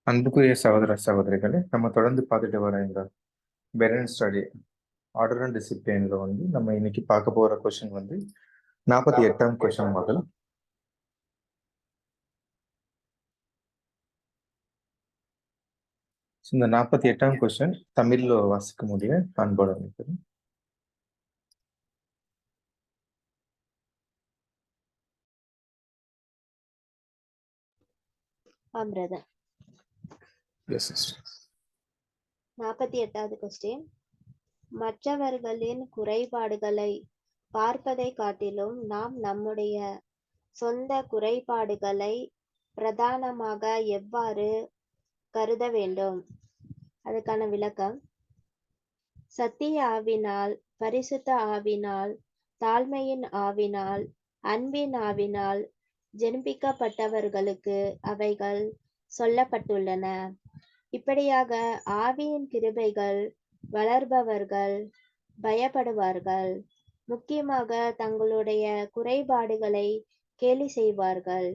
அன்புக்குரிய சகோதர சகோதரிகளே, நம்ம தொடர்ந்து பார்த்துட்டு வர இந்த பெரன் ஸ்டடி ஆர்டர் அண்ட் டிசிப்ளின்ல நம்ம இன்னைக்கு பார்க்க போற கொஸ்டின் 48ஆம் கொஸ்டின் முதல். இந்த 48ஆம் கொஸ்டின் தமிழ்ல வாசிக்க முடிய அன்போடு அழைக்கிறேன். பிரதர். Yes sister. 48வது கொஸ்டின். மற்றவர்களின் குறைபாடுகளை பார்ப்பதை காட்டிலும் நாம் நம்முடைய சொந்த குறைபாடுகளை பிரதானமாக எவ்வாறு கருத வேண்டும்? அதுக்கான விளக்கம்: சத்திய ஆவினால், பரிசுத்த ஆவினால், தாழ்மையின் ஆவினால், அன்பின் ஆவினால் ஜெனிப்பிக்கப்பட்டவர்களுக்கு அவைகள் சொல்லப்பட்டுள்ளன. இப்படியாக ஆவியின் கிருபைகள் வளர்பவர்கள் பயப்படுவார்கள், முக்கியமாக தங்களுடைய குறைபாடுகளை கேலி செய்வார்கள்.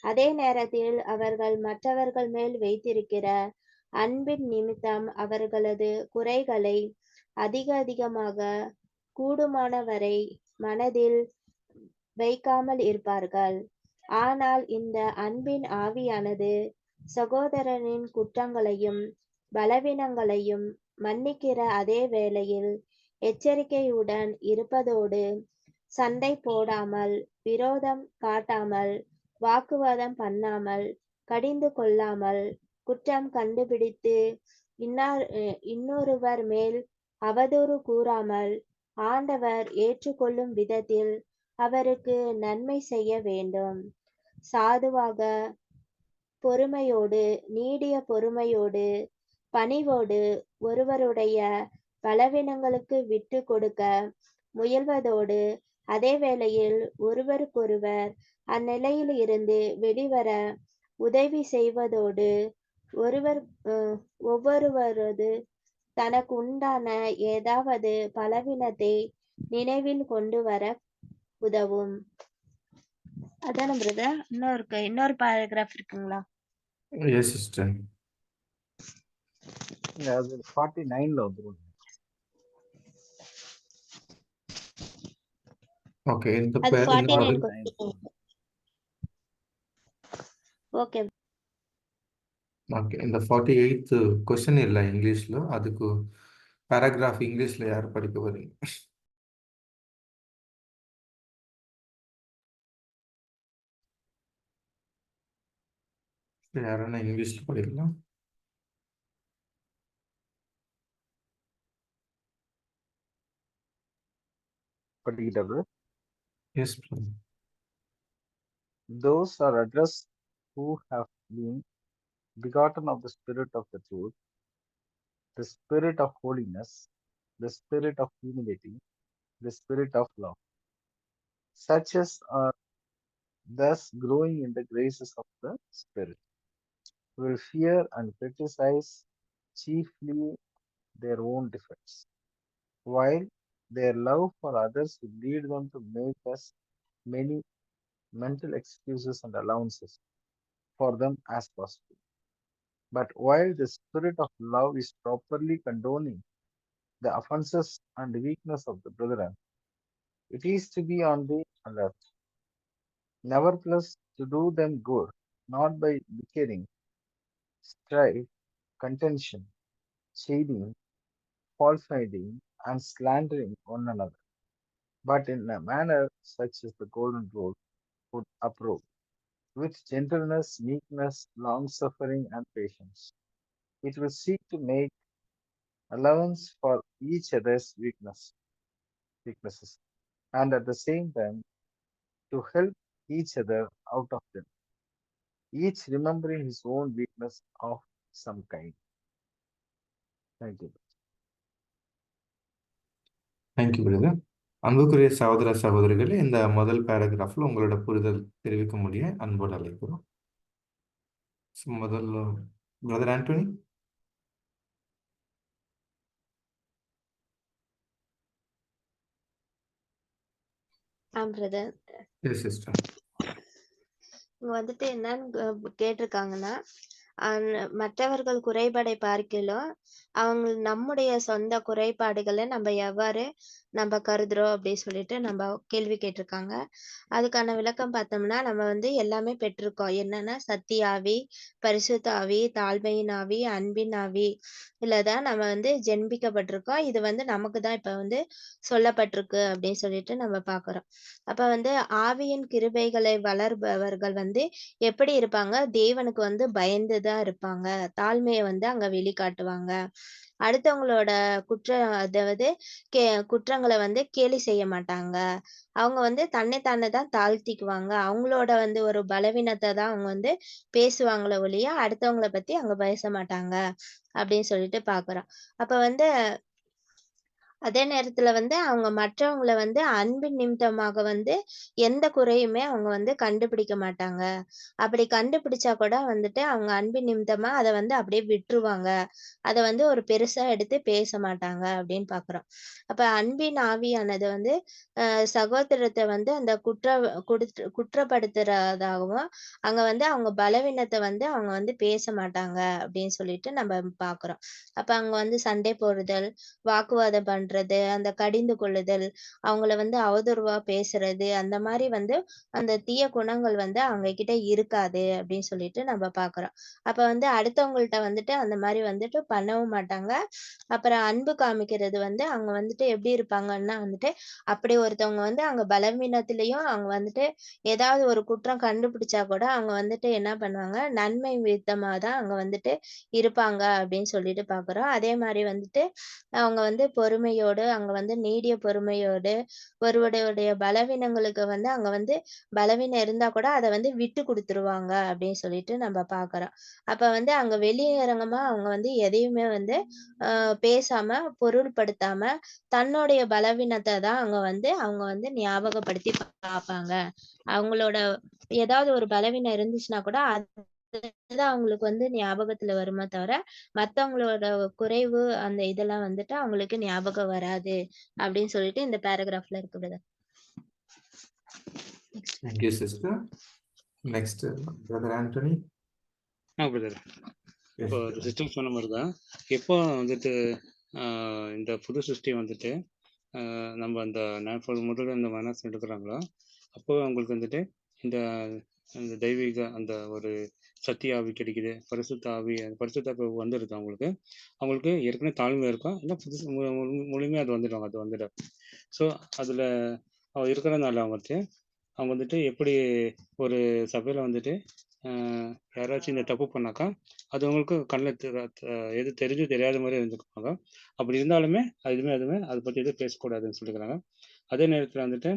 அதே நேரத்தில் அவர்கள் மற்றவர்கள் மேல் வைத்திருக்கிற அன்பின் நிமித்தம் அவர்களது குறைகளை அதிகமாக கூடுமானவரை மனதில் வைக்காமல் இருப்பார்கள். ஆனால் இந்த அன்பின் ஆவியானது சகோதரனின் குற்றங்களையும் பலவீனங்களையும் மன்னிக்கிற அதே வேளையில் எச்சரிக்கையுடன் இருப்பதோடு சண்டை போடாமல், விரோதம் காட்டாமல், வாக்குவாதம் பண்ணாமல், கடிந்து கொள்ளாமல், குற்றம் கண்டுபிடித்து இன்னொருவர் மேல் அவதூறு கூறாமல், ஆண்டவர் ஏற்றுக்கொள்ளும் விதத்தில் அவருக்கு நன்மை செய்ய வேண்டும். சாதுவாக, பொறுமையோடு, நீடிய பொறுமையோடு, பணிவோடு, ஒருவருடைய பலவீனங்களுக்கு விட்டு கொடுக்க முயல்வதோடு அதே வேளையில் ஒருவருக்கொருவர் அந்நிலையில் இருந்து வெளிவர உதவி செய்வதோடு ஒவ்வொருவரது தனக்கு உண்டான ஏதாவது பலவீனத்தை நினைவில் கொண்டு வர உதவும். அதான பிரதர்? இன்னொரு பாராகிராஃப் இருக்குங்களா? Yes sister. அது 49ல வந்துரும். ஓகே, இந்த அது 49 ஓகே. ஓகே, இந்த 48th கொஸ்டின் இல்லை இங்கிலீஷ்ல, அதுக்கு பேராகிராஃப் இங்கிலீஷ்ல யார் படிக்க வரீங்க? யாருன்னா இங்கிலீஷ்ல படிக்கலாம். படிக்கிட்டது. S. Those are addressed who have been begotten of the Spirit of the truth, the Spirit of holiness, the Spirit of humility, the Spirit of love. Such as are thus growing in the graces of the Spirit will fear and criticize chiefly their own defects, while their love for others will lead them to make us many mental excuses and allowances for them as possible. But while the spirit of love is properly condoning the offenses and weakness of the brethren, it is to be on the alert, nevertheless to do them good, not by bickering, strife, contention, cheating, fault-finding, and slandering one another, but in a manner such as the golden rule would approve, with gentleness, meekness, long-suffering, and patience. It will seek to make allowance for each other's weaknesses, and at the same time to help each other out of them, each remembering his own weakness of some kind. Thank you. Thank you brother. அன்புக்குரிய சகோதர சகோதரிகளே, இந்த முதல் பேராகிராஃப்ல உங்களோட புரிதல் தெரிவிக்க முடிய அன்போடு அழைக்கிறோம். முதல்ல brother Antony. Brother. Yes sister. இங்க என்னன்னு கேட்டிருக்காங்கன்னா, மற்றவர்கள் குறைபாடை பார்க்கிலும் அவங்க நம்முடைய சொந்த குறைபாடுகளை நம்ம எவ்வாறு நம்ம கருதுறோம் அப்படின்னு சொல்லிட்டு நம்ம கேள்வி கேட்டிருக்காங்க. அதுக்கான விளக்கம் பார்த்தோம்னா, நம்ம வந்து எல்லாமே பெற்றிருக்கோம். என்னன்னா சத்திய ஆவி, பரிசுத்த ஆவி, தாழ்மையின் ஆவி, அன்பின் ஆவி தான் நம்ம வந்து ஜென்பிக்கப்பட்டிருக்கோம். இது வந்து நமக்கு தான் இப்ப வந்து சொல்லப்பட்டிருக்கு அப்படின்னு சொல்லிட்டு நம்ம பார்க்கிறோம். அப்ப வந்து ஆவியின் கிருபைகளை வளர்பவர்கள் வந்து எப்படி இருப்பாங்க? தேவனுக்கு வந்து பயந்து தான் இருப்பாங்க. தாழ்மைய வந்து அங்க வெளிக்காட்டுவாங்க. அடுத்தவங்களோட அதாவது குற்றங்கள வந்து கேலி செய்ய மாட்டாங்க. அவங்க வந்து தன்னை தானே தான் தாழ்த்திக்குவாங்க. அவங்களோட வந்து ஒரு பலவீனத்த தான் அவங்க வந்து பேசுவாங்களே ஒழிய, அடுத்தவங்கள பத்தி அவங்க பேச மாட்டாங்க. அப்படின்னு சொல்லிட்டு பார்க்கிறோம். அப்ப வந்து அதே நேரத்துல வந்து அவங்க மற்றவங்கள வந்து அன்பின் நிமித்தமாக வந்து எந்த குறையுமே அவங்க வந்து கண்டுபிடிக்க மாட்டாங்க. அப்படி கண்டுபிடிச்சா கூட வந்துட்டு அவங்க அன்பின் நிமித்தமா அத வந்து அப்படியே விட்டுருவாங்க. அத வந்து ஒரு பெருசா எடுத்து பேச மாட்டாங்க அப்படின்னு பார்க்குறோம். அப்ப அன்பின் ஆவியானது வந்து சகோதரத்த வந்து அந்த குற்றப்படுத்துறதாகவும், அங்க வந்து அவங்க பலவீனத்த வந்து அவங்க வந்து பேச மாட்டாங்க அப்படின்னு சொல்லிட்டு நம்ம பார்க்குறோம். அப்ப அங்க வந்து சண்டை போடுதல், வாக்குவாதம் பண்றது, அந்த கடிந்து கொள்ளுதல், அவங்கள வந்து அவதூறா பேசுறது, அந்த மாரி வந்து அந்த தீய குணங்கள் வந்து அவங்க கிட்ட இருக்காது அப்படின்னு சொல்லிட்டு நம்ம பார்க்குறோம். அப்ப வந்து அடுத்தவங்கள்ட்ட வந்துட்டு அந்த மாரி வந்துட்டு பண்ணவும் மாட்டாங்க. அப்புறம் அன்பு காமிக்கிறது வந்து அவங்க வந்துட்டு எப்படி இருப்பாங்கன்னா வந்துட்டு, அப்படி ஒருத்தவங்க வந்து அங்க பலவீனத்திலயும் அவங்க வந்துட்டு ஏதாவது ஒரு குற்றம் கண்டுபிடிச்சா கூட அவங்க வந்துட்டு என்ன பண்ணுவாங்க, நன்மை வித்தமா தான் அங்க வந்துட்டு இருப்பாங்க அப்படின்னு சொல்லிட்டு பார்க்குறோம். அதே மாரி வந்துட்டு அவங்க வந்து பொறுமையோடு, அங்க வந்து நீடிய பொறுமையோடு, ஒருவருடைய பலவீனங்களுக்கு வந்து அங்க வந்து பலவீனம் இருந்தா கூட அத வந்து விட்டு குடுத்துருவாங்க அப்படின்னு சொல்லிட்டு நம்ம பார்க்குறோம். அப்ப வந்து அங்க வெளியரங்கமா அவங்க வந்து எதையுமே வந்து பேசாம, பொருள்படுத்தாம, தன்னுடைய பலவீனத்த தான் அவங்க வந்து ஞாபகப்படுத்தி பார்ப்பாங்க. அவங்களோட ஏதாவது ஒரு பலவீனம் இருந்துச்சுன்னா கூட, அதுதான் அவங்களுக்கு வந்து ஞாபகத்துல வருமே தவிர, மத்தவங்களோட குறைவு அந்த இதெல்லாம் வந்துட்டு அவங்களுக்கு ஞாபகம் வராது. அப்படின்னு சொல்லிட்டு இந்த பேராகிராஃப்ல இருக்கு brother. Thank you, sister. Next, brother Anthony. Brother. Yes, இப்போ brother. சிஸ்டம் சொன்ன மாதிரி தான் எப்போ வந்துட்டு இந்த புது சிருஷ்டி வந்துட்டு நம்ம அந்த முதல்ல இந்த மனசு எடுக்கிறாங்களோ அப்போ அவங்களுக்கு வந்துட்டு இந்த அந்த தெய்வீக அந்த ஒரு சத்திய ஆவி கிடைக்குது, பரிசுத்த ஆவி வந்துடுது அவங்களுக்கு ஏற்கனவே தாழ்மை இருக்கும், இல்லை புதுசு முழுமையாக அது வந்துடும், ஸோ அதில் இருக்கிறனால அவங்க வந்துட்டு எப்படி ஒரு சபையில் வந்துட்டு யாராச்சும் இந்த தப்பு பண்ணாக்கா அது அவங்களுக்கு கண்ணில் எது தெரிஞ்சு தெரியாத மாதிரி இருந்துக்குவாங்க. அப்படி இருந்தாலுமே எதுவுமே அதை பற்றி எதுவும் பேசக்கூடாதுன்னு சொல்லிக்கிறாங்க. அதே நேரத்தில் வந்துட்டு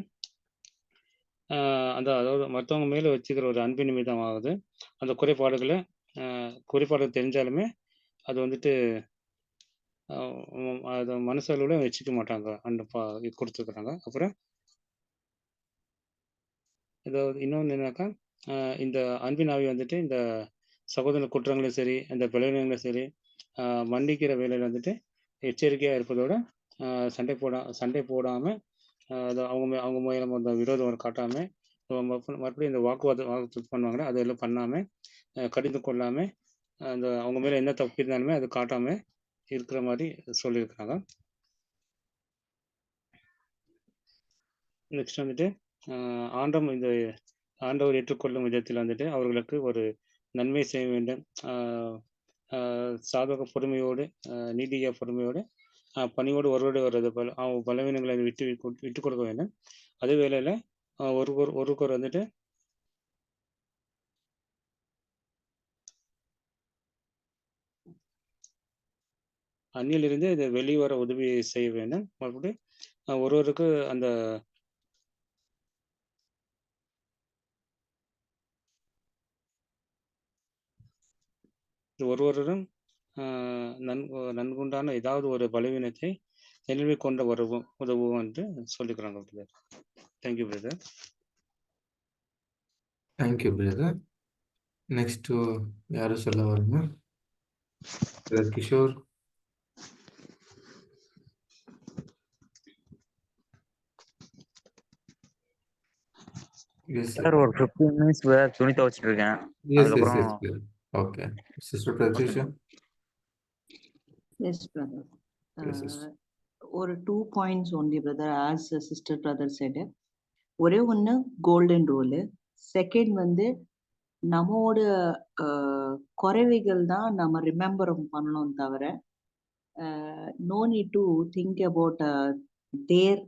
அதாவது மற்றவங்க மேலே வச்சுக்கிற ஒரு அன்பின் நிமித்தமாகுது அந்த குறைபாடுகள் தெரிஞ்சாலுமே அது வந்துட்டு அதை மனசளவில் வச்சுக்க மாட்டாங்க, அந்த கொடுத்துருக்குறாங்க. அப்புறம் இதாவது இன்னொன்று என்னன்னாக்கா, இந்த அன்பின் ஆவி வந்துட்டு இந்த சகோதர குற்றங்களையும் சரி, இந்த பலவீனங்களையும் சரி மன்னிக்கிற வேலையில் வந்துட்டு எச்சரிக்கையாக இருப்பதோட சண்டை போடாமல் அது அவங்க மூலம் அந்த விரோதம் காட்டாமல் மறுபடியும் இந்த வாக்குவாதம் பண்ணுவாங்கன்னா அதெல்லாம் பண்ணாமல் கடிந்து கொள்ளாமல் அந்த அவங்க மேலே என்ன தப்பு இருந்தாலுமே அது காட்டாமல் இருக்கிற மாதிரி சொல்லியிருக்கிறாங்க. நெக்ஸ்ட் வந்துட்டு ஆண்டவர் ஏற்றுக்கொள்ளும் விதத்தில் வந்துட்டு அவர்களுக்கு ஒரு நன்மை செய்ய வேண்டும், சாதக பொறுமையோடு நீதிய பொறுமையோடு பணியோடு ஒருவருடைய பலவீனங்களை விட்டு கொடுக்க வேண்டும். அதே வேளையில் ஒருவர் வந்துட்டு அந்நியிலிருந்து இதை வெளிவர உதவி செய்ய வேண்டும். மறுபடியும் ஒருவருக்கு அந்த ஒருவரும் நன்குண்டான ஏதாவது ஒரு பலவீனத்தை நினைவு கொண்டு உதவும் என்று சொல்லிக்கிறாங்க brother. Thank you brother. Thank you brother. Next யாரும் சொல்ல வரணும்? பிரதர் கிஷோர். சார் ஒரு 15 மினிட்ஸ் துணி துவைச்சிட்டு இருக்கேன். Yes, அதுக்கப்புறம் yes, yes. Okay. Sister Pratisha? Yes, brother. Yes, sister. Or 2 points only, brother, as sister brother said. ஒரே ஒன்று கோல்டன் ரூலு. செகண்ட் வந்து நம்மோட குறைவைகள் தான் நம்ம ரிமெம்பர் பண்ணணும் தவிர no need to think about their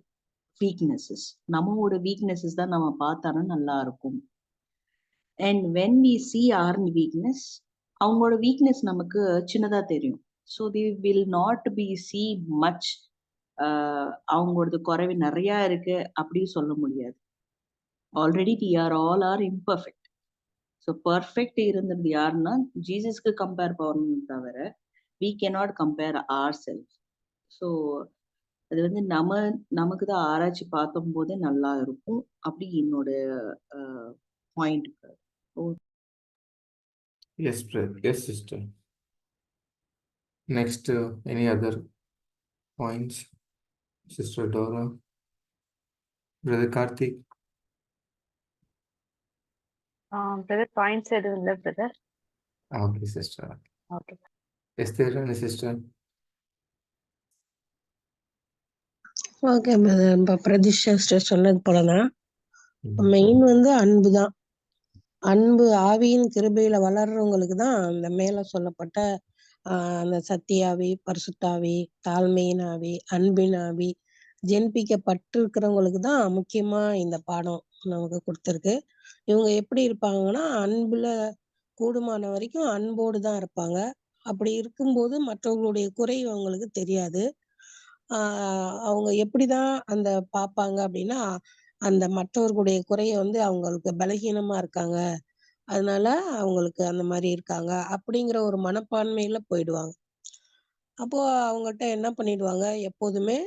weaknesses. நம்மளோட வீக்னஸஸ் தான் நம்ம பார்த்தானா நல்லா இருக்கும். And when we see our weakness, அவங்களோட வீக்னஸ் நமக்கு சின்னதா தெரியும். So the will not be see much. அவங்களோடது குறைவு நிறையா இருக்கு அப்படின்னு சொல்ல முடியாது. Already we are all are imperfect. So perfect இருந்தது யாருன்னா ஜீசஸ்க்கு கம்பேர் பண்ணணும் தவிர we cannot compare our self. So அது வந்து நமக்கு தான் ஆராய்ச்சி பார்த்தும் போது நல்லா இருக்கும். அப்படி என்னோட point. Yes, yes, sister. Next, any other points? Sister Dora? Brother Karthik? Brother, points எதுவும் இல்லை brother. Okay, sister. Okay. Is there any sister? Okay brother. இப்போ பிரதிஷ்டா சிஸ்டர் சொன்னது போலதான் Mm. மெயின் வந்து அன்பு தான். அன்பு ஆவியின் கிருபையில வளர்றவங்களுக்கு தான் அந்த மேல சொல்லப்பட்ட அந்த சத்தியாவி, பரிசுத்தாவி, தாழ்மையின் ஆவி, அன்பின் ஆவி ஜெனிப்பிக்கப்பட்டிருக்கிறவங்களுக்கு தான் முக்கியமா இந்த பாடம் நமக்கு கொடுத்துருக்கு. இவங்க எப்படி இருப்பாங்கன்னா அன்புல கூடுமான வரைக்கும் அன்போடு தான் இருப்பாங்க. அப்படி இருக்கும்போது மற்றவங்களுடைய குறை அவங்களுக்கு தெரியாது. அவங்க எப்படிதான் அந்த பார்ப்பாங்க அப்படின்னா அந்த மற்றவர்களுடைய குறைய வந்து அவங்களுக்கு பலகீனமா இருக்காங்க, அதனால அவங்களுக்கு அந்த மாதிரி இருக்காங்க அப்படிங்கிற ஒரு மனப்பான்மையில போயிடுவாங்க. அப்போ அவங்கள்ட்ட என்ன பண்ணிடுவாங்க, எப்போதுமே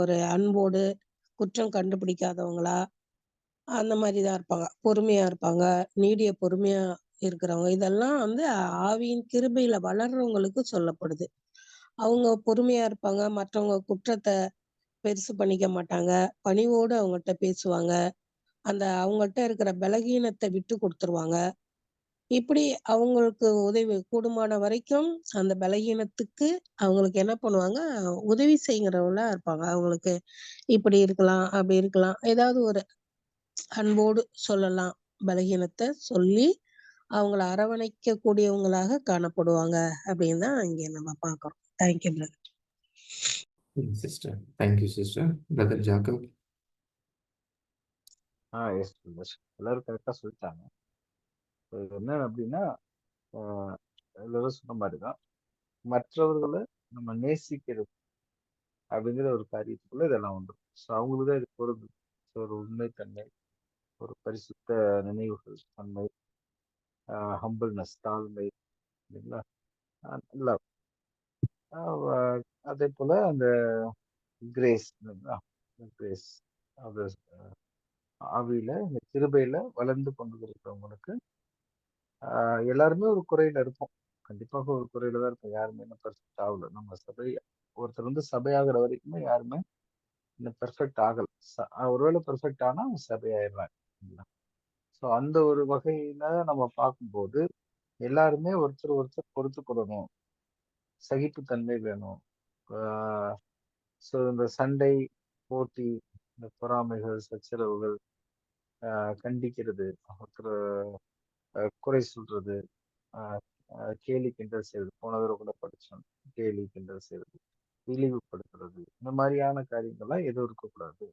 ஒரு அன்போடு குற்றம் கண்டுபிடிக்காதவங்களா அந்த மாதிரிதான் இருப்பாங்க. பொறுமையா இருப்பாங்க, நீடிய பொறுமையா இருக்கிறவங்க. இதெல்லாம் வந்து ஆவியின் கிருபையில வளர்றவங்களுக்கு சொல்லப்படுது. அவங்க பொறுமையா இருப்பாங்க, மற்றவங்க குற்றத்தை பெருசு பண்ணிக்க மாட்டாங்க, பணிவோடு அவங்கள்ட்ட பேசுவாங்க, அந்த அவங்கள்ட்ட இருக்கிற பலகீனத்தை விட்டு கொடுத்துருவாங்க. இப்படி அவங்களுக்கு உதவி கூடுமான வரைக்கும் அந்த பலகீனத்துக்கு அவங்களுக்கு என்ன பண்ணுவாங்க, உதவி செய்கிறவங்களா இருப்பாங்க. அவங்களுக்கு இப்படி இருக்கலாம், அப்படி இருக்கலாம், ஏதாவது ஒரு அன்போடு சொல்லலாம், பலகீனத்தை சொல்லி அவங்கள அரவணைக்க கூடியவங்களாக காணப்படுவாங்க அப்படின்னு தான் இங்க நம்ம பார்க்கிறோம். Thank you brother. Sister. Thank you, sister. Brother Jacob? Yes எல்லாரும் கரெக்டாக சொல்லிட்டாங்க. என்ன அப்படின்னா எல்லாரும் சொன்ன மாதிரி தான் மற்றவர்களை நம்ம நேசிக்கிறது அப்படிங்கிற ஒரு காரியத்துக்குள்ள இதெல்லாம் வந்துடும். ஸோ அவங்களுக்கு தான் இது பொருது. ஸோ ஒரு உண்மைத்தன்மை, ஒரு பரிசுத்த நினைவுகள் தன்மை, ஹம்பிள்னஸ், தாழ்மை, இல்லைங்களா, நல்லா அதே போல அந்த கிரேஸ், இல்லைங்களா, கிரேஸ் அது ஆவியில இந்த கிருபையில வளர்ந்து கொண்டு இருக்கிறவங்களுக்கு எல்லாருமே ஒரு குறையில இருப்போம். கண்டிப்பாக ஒரு குறையில தான் இருப்போம். யாருமே இன்னும் பெர்ஃபெக்ட் ஆகல. நம்ம சபை ஒருத்தர் வந்து சபை ஆகிற வரைக்குமே யாருமே இன்னும் பெர்ஃபெக்ட் ஆகல. ஒருவேளை பெர்ஃபெக்ட் ஆனா அவங்க சபை ஆயிடுறாங்க. ஸோ அந்த ஒரு வகையில நம்ம பார்க்கும்போது எல்லாருமே ஒருத்தர் ஒருத்தர் பொறுத்து கொள்ளணும், சகிப்புத்தன்மை வேணும். ஸோ இந்த சண்டை, போட்டி, இந்த பொறாமைகள், சச்சரவுகள், கண்டிக்கிறது, ஒருத்தர் குறை சொல்றது, கேலி கிண்டல் செய்யறது, போன தடவை கூட படிச்சோம், கேலி கிண்டல் செய்யறது, இழிவுபடுத்துறது, இந்த மாதிரியான காரியங்கள்லாம் எதுவும் இருக்கக்கூடாது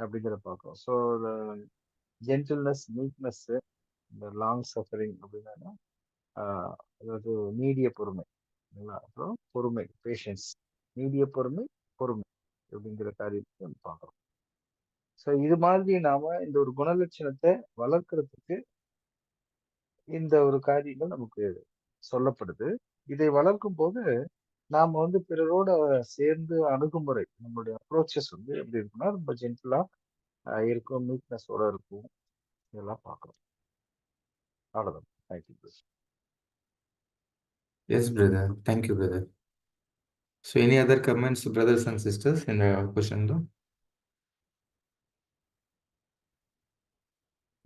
அப்படிங்கிற பார்க்கிறோம். ஸோ ஜென்டில்னஸ், நீட்னஸ், இந்த லாங் சஃபரிங் அப்படின்னா அதாவது நீடிய பொறுமை, அப்புறம் பொறுமை, பேஷன்ஸ், நீடிய பொறுமை, பொறுமை அப்படிங்கிற காரியத்தை நம்ம பார்க்கிறோம். ஸோ இது மாதிரி நாம இந்த ஒரு குணலட்சணத்தை வளர்க்கறதுக்கு இந்த ஒரு காரியங்கள் நமக்கு சொல்லப்படுது. இதை வளர்க்கும் போது நாம வந்து பிறரோட சேர்ந்து அணுகுமுறை, நம்மளுடைய அப்ரோச்சஸ் வந்து எப்படி இருக்குன்னா ரொம்ப ஜென்டிலா இருக்கும், நீட்னஸோட இருக்கும். இதெல்லாம் பார்க்கணும். அவ்வளவுதான். Thank you. Yes, brother. Thank you, brother. So any other comments, brothers and sisters, in the question though?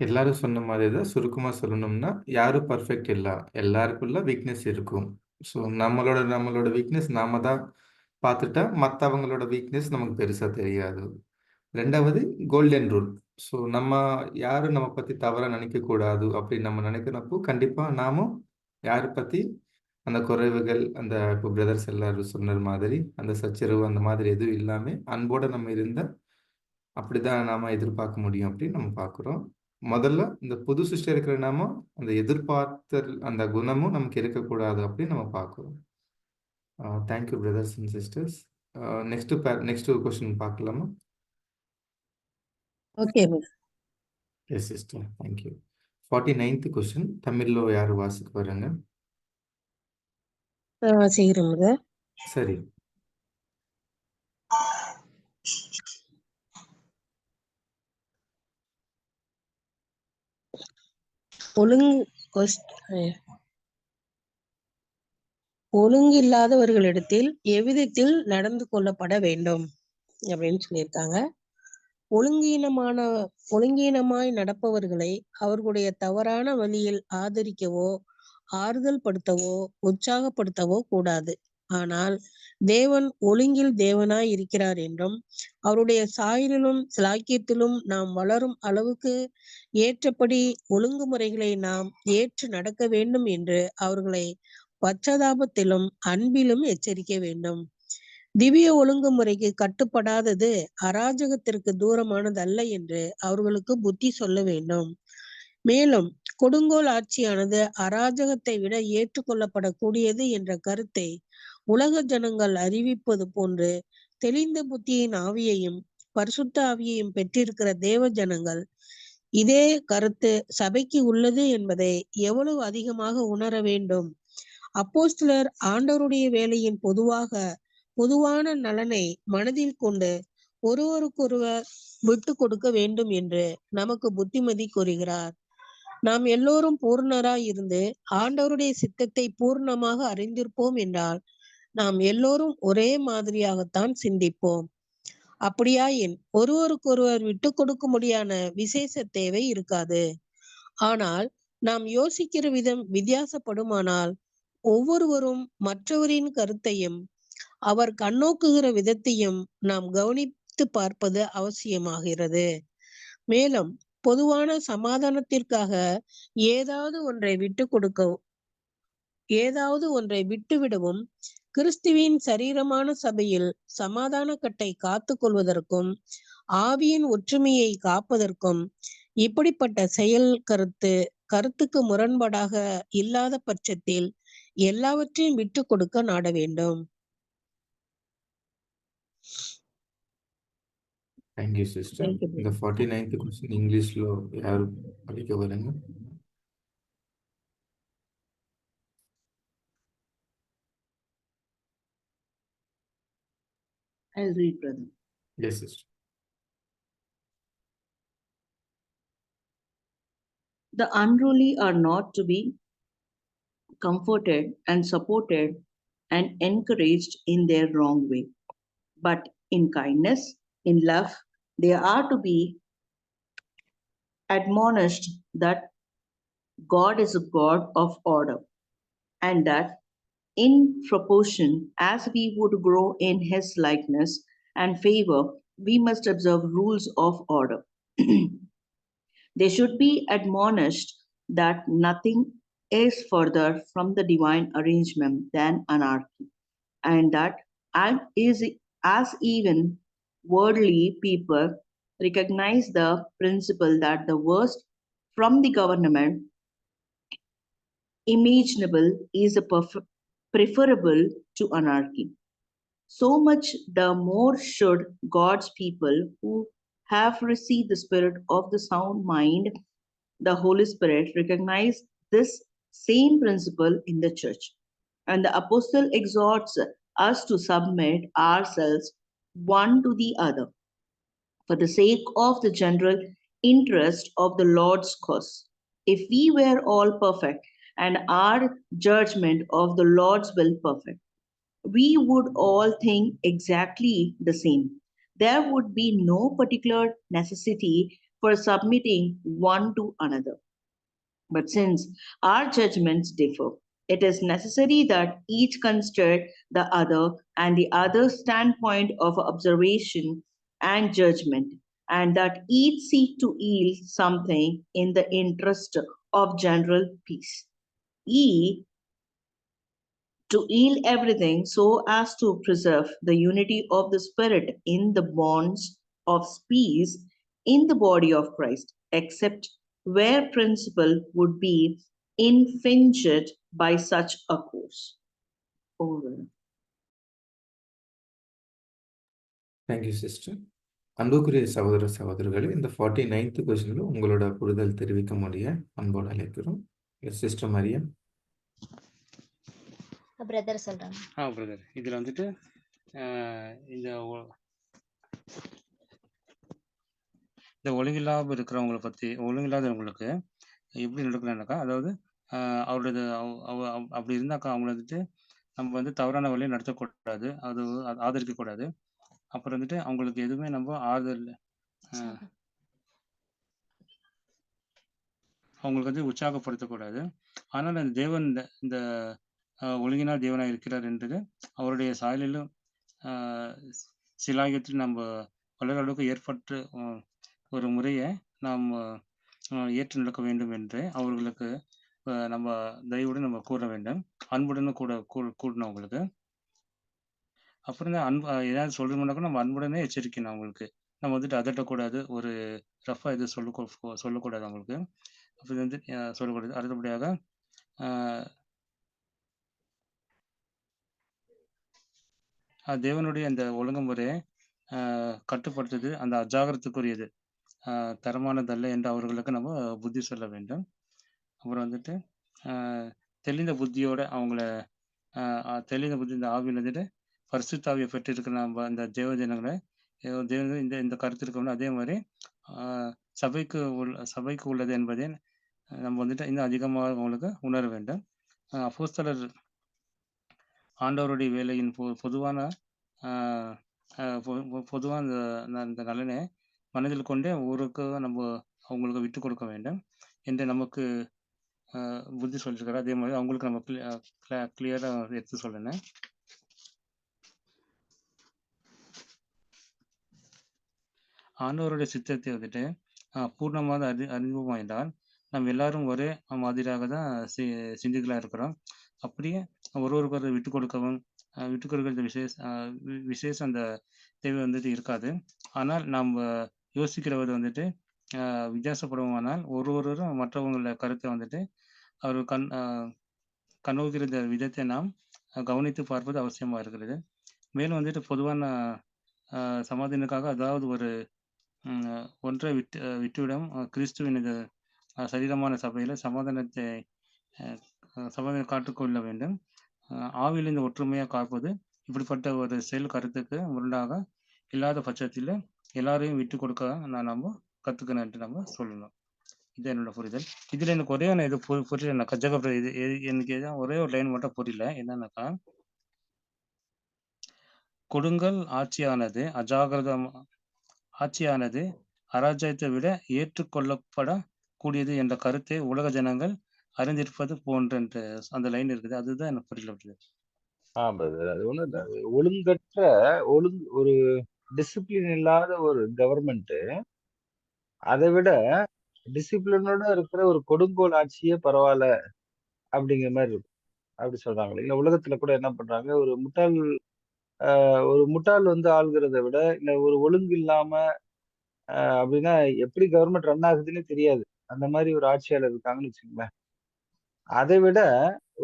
எல்லாரும் சொன்ன மாதிரி தான் சுருக்கமாக சொல்லணும்னா யாரும் பர்ஃபெக்ட் இல்லை, எல்லாருக்குள்ள வீக்னஸ் இருக்கும். ஸோ நம்மளோட வீக்னஸ் நாம தான் பார்த்துட்டா மற்றவங்களோட வீக்னஸ் நமக்கு பெருசாக தெரியாது. ரெண்டாவது கோல்டன் ரூல். ஸோ நம்ம யாரும் நம்ம பற்றி தவறாக நினைக்கக்கூடாது அப்படின்னு நம்ம நினைக்கிறப்போ கண்டிப்பாக நாமும் யாரை பற்றி அந்த குறைவுகள், அந்த இப்போ பிரதர்ஸ் எல்லாரும் சொன்ன மாதிரி அந்த சச்சரவு அந்த மாதிரி எதுவும் இல்லாமல் அன்போடு நம்ம இருந்தால் அப்படிதான் நாம எதிர்பார்க்க முடியும் அப்படின்னு நம்ம பார்க்குறோம். முதல்ல இந்த புது சிஸ்டர் இருக்கிற நாம அந்த எதிர்பார்த்தல் அந்த குணமும் நமக்கு இருக்கக்கூடாது அப்படின்னு நம்ம பார்க்குறோம். Thank you brothers and sisters. Next question பார்க்கலாமா? Okay yes sister, thank you. 49th question தமிழ்ல யார் வாசிக்க வராங்க? செய்கிறோம் brother. சரி. ஒழுங்கில்லாதவர்களிடத்தில் எவ்விதத்தில் நடந்து கொள்ளப்பட வேண்டும் அப்படின்னு சொல்லியிருக்காங்க. ஒழுங்கீனமாய் நடப்பவர்களை அவர்களுடைய தவறான வழியில் ஆதரிக்கவோ ஆறுதல் படுத்தவோ உற்சாகப்படுத்தவோ கூடாது. ஆனால் தேவன் ஒழுங்கில் தேவனாய் இருக்கிறார் என்றும் அவருடைய சாயலிலும் சிலாக்கியத்திலும் நாம் வளரும் அளவுக்கு ஏற்றபடி ஒழுங்குமுறைகளை நாம் ஏற்று நடக்க வேண்டும் என்று அவர்களை பச்சதாபத்திலும் அன்பிலும் எச்சரிக்க வேண்டும். திவ்ய ஒழுங்குமுறைக்கு கட்டுப்படாதது அராஜகத்திற்கு தூரமானதல்ல என்று அவர்களுக்கு புத்தி சொல்ல வேண்டும். மேலும் கொடுங்கோல் ஆட்சியானது அராஜகத்தை விட ஏற்றுக்கொள்ளப்படக்கூடியது என்ற கருத்தை உலக ஜனங்கள் அறிவிப்பது போன்று தெளிந்த புத்தியின் ஆவியையும் பரிசுத்த ஆவியையும் பெற்றிருக்கிற தேவ ஜனங்கள் இதே கருத்து சபைக்கு உள்ளது என்பதை எவ்வளவு அதிகமாக உணர வேண்டும். அப்போஸ்தலர் ஆண்டவருடைய வேலையின் பொதுவான நலனை மனதில் கொண்டு ஒருவருக்கொருவர் விட்டு கொடுக்க வேண்டும் என்று நமக்கு புத்திமதி கூறுகிறார். நாம் எல்லோரும் பூர்ணராய் இருந்து ஆண்டவருடைய சித்தத்தை பூர்ணமாக அறிந்திருப்போம் என்றால் நாம் எல்லோரும் ஒரே மாதிரியாகத்தான் சிந்திப்போம். அப்படியாயின் ஒருவருக்கொருவர் விட்டு கொடுக்கும்படியான விசேஷ தேவை இருக்காது. ஆனால் நாம் யோசிக்கிற விதம் வித்தியாசப்படுமானால் ஒவ்வொருவரும் மற்றவரின் கருத்தையும் அவர் கண்ணோக்குகிற விதத்தையும் நாம் கவனித்து பார்ப்பது அவசியமாகிறது. மேலும் பொதுவான சமாதானத்திற்காக ஏதாவது ஒன்றை விட்டுவிடவும் கிறிஸ்துவின் சரீரமான சபையில் சமாதான கட்டை காத்து கொள்வதற்கும் ஆவியின் ஒற்றுமையை காப்பதற்கும் இப்படிப்பட்ட செயல் கருத்துக்கு முரண்பாடாக இல்லாத பட்சத்தில் எல்லாவற்றையும் விட்டு கொடுக்க நாட வேண்டும். Thank you sister. இந்த 49th கொஸ்டின் இங்கிலீஷ்ல யார் படிக்க வரீங்க? I'll read, brother. Yes, sister. The unruly are not to be comforted and supported and encouraged in their wrong way, but in kindness, in love, they are to be admonished that God is a God of order, and that in proportion as we would grow in his likeness and favor, we must observe rules of order. They should be admonished that nothing is further from the divine arrangement than anarchy, and that as even worldly people recognize the principle that the worst from the government imaginable is preferable to anarchy. So much the more should God's people who have received the spirit of the sound mind, the Holy Spirit, recognize this same principle in the church. And the apostle exhorts us to submit ourselves one to the other for the sake of the general interest of the Lord's cause. If we were all perfect and our judgment of the Lord's will perfect, we would all think exactly the same. There would be no particular necessity for submitting one to another. But since our judgments differ, it is necessary that each consider the other and the other's standpoint of observation and judgment, and that each seek to yield something in the interest of general peace. To yield everything so as to preserve the unity of the Spirit in the bonds of peace in the body of Christ, except where principle would be infringed by such a course. Over. Thank you sister. அன்புக்குரிய சகோதர சகோதரர்களே, இந்த 49th கொஸ்டினில் உங்களோட புரிதல் தெரிவிக்க முடிய அன்போடு அழைக்கிறோம். சிஸ்டர் மரியம். பிரதர் சொல்றாங்க. பிரதர் இதில் வந்துட்டு இந்த ஒழுங்கில்லாமல் இருக்கிறவங்களை பற்றி, ஒழுங்கில்லாதவங்களுக்கு எப்படி நடக்கணும்னாக்கா, அதாவது அவரோட அப்படி இருந்தாக்கா அவங்கள வந்துட்டு நம்ம வந்து தவறான வழியை நடத்தக்கூடாது, அது ஆதரிக்கக்கூடாது. அப்புறம் வந்துட்டு அவங்களுக்கு எதுவுமே நம்ம ஆறுதல், அவங்களுக்கு வந்து உற்சாகப்படுத்தக்கூடாது. ஆனால் அந்த தேவன் இந்த ஒழுங்கினா தேவனாக இருக்கிறார் என்றது அவருடைய சாயலிலும் சிலாயத்தில் நம்ம வளர அளவுக்கு ஏற்பட்டு ஒரு முறையை நாம் ஏற்று நடக்க வேண்டும் என்று அவர்களுக்கு நம்ம தயவுடன் நம்ம கூற வேண்டும், அன்புடனும் கூடணும் அவங்களுக்கு. அப்புறம் தான் ஏதாவது சொல்லணும்னாக்கா நம்ம அன்புடனே எச்சரிக்கணும் அவங்களுக்கு. நம்ம வந்துட்டு அதட்டக்கூடாது, ஒரு ரஃபாக எதுவும் சொல்லக்கூடாது அவங்களுக்கு. அப்படி வந்து சொல்லக்கூடாது. அடுத்தபடியாக தேவனுடைய அந்த ஒழுங்குமுறையை கட்டுப்படுத்துது அந்த அஜாகிரத்துக்குரியது, தரமானதல்ல என்று அவர்களுக்கு நம்ம புத்தி சொல்ல வேண்டும். அப்புறம் வந்துட்டு தெளிந்த புத்தியோட அவங்கள தெளிந்த புத்தி இந்த ஆவியில் வந்துட்டு பரிசுத்தாவியை பெற்றிருக்கிற நம்ம அந்த தேவஜனங்களை இந்த கருத்து இருக்கணும். அதே மாதிரி சபைக்கு உள்ளது என்பதை நம்ம வந்துட்டு இன்னும் அதிகமாக அவங்களுக்கு உணர வேண்டும். அப்போஸ்தலர் ஆண்டவருடைய வேலையின் பொதுவான இந்த நலனை மனதில் கொண்டே ஊருக்கு நம்ம அவங்களுக்கு விட்டு கொடுக்க வேண்டும் என்று நமக்கு புத்தி சொல்லியிருக்காரு. அதே மாதிரி அவங்களுக்கு நம்ம கிளியராக எடுத்து சொல்லணும். ஆண்டவருடைய சித்தத்தை வந்துட்டு பூர்ணமாக அறிமுகம் என்றால் நம்ம எல்லாரும் ஒரே மாதிரியாக தான் சிந்திகளாக இருக்கிறோம். அப்படியே ஒருவருக்கு விட்டு கொடுக்கறது விசேஷம் அந்த தேவை வந்துட்டு இருக்காது. ஆனால் நாம் யோசிக்கிறவர் வந்துட்டு வித்தியாசப்படுவோமானால் ஒருவரும் மற்றவங்கள கருத்தை வந்துட்டு அவர் கண்ணோக்கிற விதத்தை நாம் கவனித்து பார்ப்பது அவசியமாக இருக்கிறது. மேலும் வந்துட்டு பொதுவான சமாதானத்துக்காக, அதாவது ஒன்றை விட்டுவிடும் கிறிஸ்துவின் சரீரமான சபையில சமாதானம் காட்டுக்கொள்ள வேண்டும். ஆவியில் இந்த ஒற்றுமையாக காப்பது இப்படிப்பட்ட ஒரு செயல் கருத்துக்கு முரணாக இல்லாத பட்சத்தில் எல்லாரையும் விட்டு கொடுக்க நம்ம கத்துக்கணும் என்று நம்ம சொல்லணும். இது என்னோட புரிதல். இதுல எனக்கு ஒரே ஒன்று இது புரியல கஜகப்ர, இது எனக்கு ஒரே ஒரு லைன் மட்டும் புரியல. என்னன்னாக்கா, கொடுங்கல் ஆட்சியானது அராஜ்யத்தை விட ஏற்றுக்கொள்ளப்படக்கூடியது என்ற கருத்தை உலக ஜனங்கள் அறிந்திருப்பது போன்ற அந்த லைன் இருக்குது. அதுதான் எனக்கு புரியல. அது ஒண்ணும் இல்ல. ஒழுங்கற்ற ஒரு டிசிப்ளின் இல்லாத ஒரு கவர்மெண்ட் அதை விட டிசிப்ளினோட இருக்கிற ஒரு கொடுங்கோல் ஆட்சியே பரவாயில்ல அப்படிங்கிற மாதிரி இருக்கும். அப்படி சொல்றாங்க. இல்ல உலகத்துல கூட என்ன பண்றாங்க, ஒரு முட்டாள் வந்து ஆள்கிறத விட இல்ல ஒரு ஒழுங்கு இல்லாம அப்படின்னா எப்படி கவர்மெண்ட் ரன் ஆகுதுன்னு தெரியாது, அந்த மாதிரி ஒரு ஆட்சியாளர் இருக்காங்கன்னு வச்சுக்கோங்களேன். அதை விட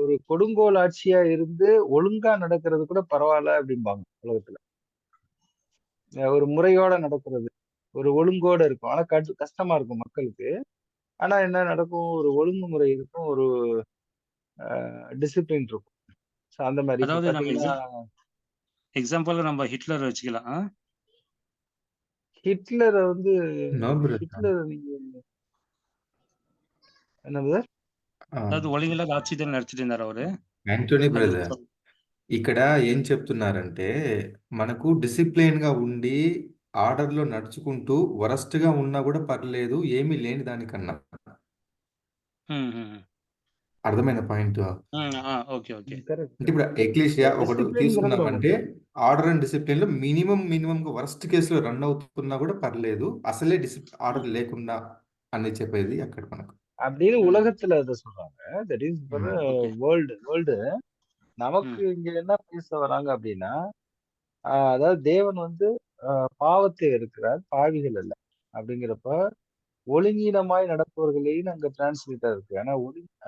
ஒரு கொடுங்கோல் ஆட்சியா இருந்து ஒழுங்கா நடக்கிறது கூட பரவாயில்ல அப்படிம்பாங்க உலகத்துல. ஒரு முறையோட நடக்கிறது, ஒரு ஒழுங்கோட இருக்கும். ஆனா கஷ்டமா இருக்கும் மக்களுக்கு. ஆனா என்ன நடக்கும், ஒரு ஒழுங்குமுறை இருக்கும், ஒரு டிசிப்ளின் இருக்கும். அந்த மாதிரி எக்ஸாம்பிள் நம்ம ஹிட்லர் வச்சுக்கலாம். ஹிட்லரை வந்து ஹிட்லர் நீங்க என்ன అதாவது ఒలిగిలా ఆక్సిజన్ నడుచుతున్నారు అవరు యాంటోనీ బ్రదర్ ఇక్కడ ఏం చెప్తున్నారంటే మనకు డిసిప్లిన్ గా ఉండి ఆర్డర్‌లో నడుచుకుంటూ వరస్ట్‌గా ఉన్నా గూడా పర్లేదు. ఏమీ లేని దానికన్నా. హ్మ్. హ్మ్. అర్థమైందా పాయింటు? ఓకే. ఓకే. కరెక్ట్. అంటే ఇప్పుడు ఎక్లీషియా ఒకటి డిసిప్లిన్‌ங்கிறது తీసుకున్నామంటే, ముఖ్యం. ఆర్డర్ అండ్ డిసిప్లిన్‌లో మినిమమ్‌గా వరస్ట్ కేస్‌లో రన్ అవుతున్నా గూడా పర్లేదు. అసలే ఆర్డర్ లేకుండా అని చెప్పేది అక్కడ మనకు. அப்படின்னு ம். உலகத்துல அதை சொல்றாங்க. தட் இஸ் ஃபார் హ్మ్. ஓகே. வேர்ல்டு. நமக்கு ம். இங்க என்ன பேச வராங்க அப்படின்னா, அதாவது தேவன் வந்து பாவத்தை இருக்கிறார், பாவிகள் அல்ல. அப்படிங்கிறப்ப ஒழுங்கீனமாய் நடப்பவர்களையும் அங்க டிரான்ஸ்லேட்டர் இருக்கு. ஆனா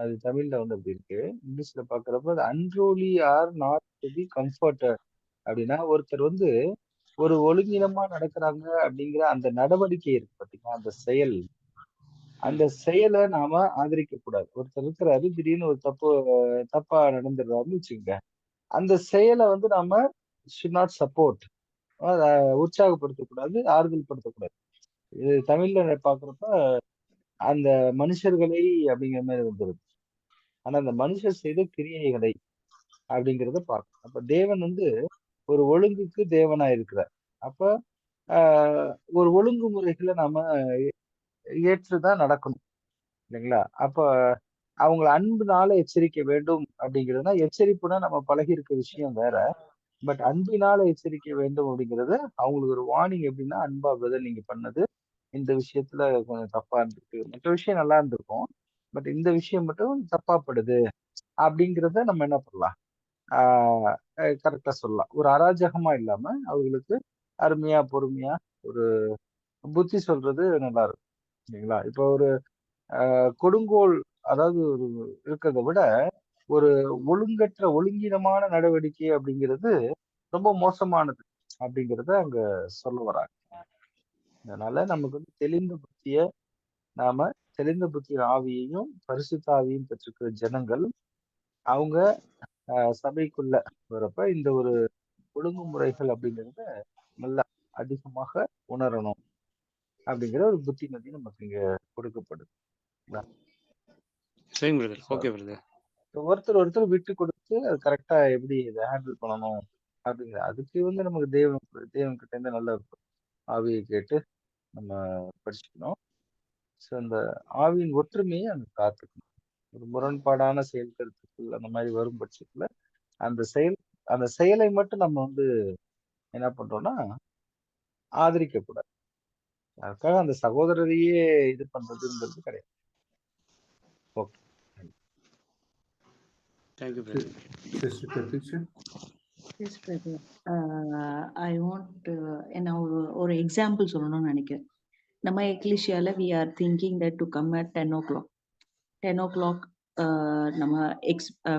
அது தமிழ்ல வந்து அப்படி இருக்கு. இங்கிலீஷ்ல பாக்குறப்ப அது unruly or not to be comforted அப்படின்னா ஒருத்தர் வந்து ஒரு ஒழுங்கீனமா நடக்கிறாங்க அப்படிங்கிற அந்த நடவடிக்கை இருக்கு பாத்தீங்களா, அந்த செயல், அந்த ம். செயலை நாம ஆதரிக்க கூடாது. ஒருத்தர் இருக்கிறாரு, திடீர்னு ஒரு தப்பா நடந்துடுறாருன்னு வச்சுக்கோங்க. அந்த செயலை வந்து நாம ஷுட் நாட் சப்போர்ட், உற்சாகப்படுத்தக்கூடாது, ஆறுதல் படுத்தக்கூடாது. இது தமிழ்ல பாக்குறப்ப அந்த மனுஷர்களை அப்படிங்கிற மாதிரி வந்துருது. ஆனா அந்த மனுஷர் செய்த கிரியைகளை அப்படிங்கிறத பார்க்கணும். அப்ப தேவன் வந்து ஒரு ஒழுங்குக்கு தேவனா இருக்கிறார். அப்ப ஒரு ஒழுங்குமுறைகளை நாம ஏற்றுதான் நடக்கணும், இல்லைங்களா? அப்ப அவங்கள அன்புனால எச்சரிக்க வேண்டும் அப்படிங்கிறதுனா, எச்சரிப்புனா நம்ம பழகி இருக்க விஷயம் வேற. பட் அன்பினால எச்சரிக்க வேண்டும் அப்படிங்கிறது அவங்களுக்கு ஒரு வார்னிங். எப்படின்னா, அன்பா பிரதர் நீங்க பண்ணது இந்த விஷயத்துல கொஞ்சம் தப்பா இருந்திருக்கு, மற்ற விஷயம் நல்லா இருந்திருக்கும், பட் இந்த விஷயம் மட்டும் தப்பா படுது அப்படிங்கிறத நம்ம என்ன பண்ணலாம், கரெக்டா சொல்லலாம். ஒரு அராஜகமா இல்லாம அவங்களுக்கு அருமையா பொறுமையா ஒரு புத்தி சொல்றது நல்லா இருக்கும், இல்லைங்களா? இப்போ ஒரு கொடுங்கோல், அதாவது ஒரு இருக்கிறத விட ஒரு ஒழுங்கற்ற ஒழுங்கீனமான நடவடிக்கை அப்படிங்கிறது ரொம்ப மோசமானது அப்படிங்கிறத அங்க சொல்ல வராங்க. அதனால நமக்கு வந்து தெளிந்த புத்தியின் ஆவியையும் பரிசுத்த ஆவியையும் பெற்றிருக்கிற ஜனங்கள் அவங்க சபைக்குள்ள வரப்ப இந்த ஒரு ஒழுங்குமுறைகள் அப்படிங்கிறத நல்லா அதிகமாக உணரணும் அப்படிங்கிற ஒரு புத்திமதி நமக்கு இங்க கொடுக்கப்படுது. சரிங்க பிரதர். Okay brother. ஒருத்தர் விட்டு கொடுத்து அது கரெக்டா எப்படி இதை ஹேண்டில் பண்ணணும் அப்படிங்கிற அதுக்கு வந்து நமக்கு தேவன் கிட்ட இருந்து நல்ல ஆவியை கேட்டு நம்ம படிச்சுக்கணும். ஸோ அந்த ஆவியின் ஒற்றுமையை அங்க காத்துக்கணும். ஒரு முரண்பாடான செயல் கருத்துக்கள் அந்த மாதிரி வரும் பட்சத்துல அந்த செயலை மட்டும் நம்ம வந்து என்ன பண்றோம்னா ஆதரிக்க கூடாது. அதுக்காக அந்த சகோதரரையே இது பண்றதுங்கிறது கிடையாது. Okay, thank you brother. Sister Pratiksha. Yes, brother. I want என்ன ஒரு எக்ஸாம்பிள் சொல்லணும்னு நினைக்கிறேன். நம்ம எக்லிஷியால we are thinking that to come at 10 o'clock. 10 o'clock நம்ம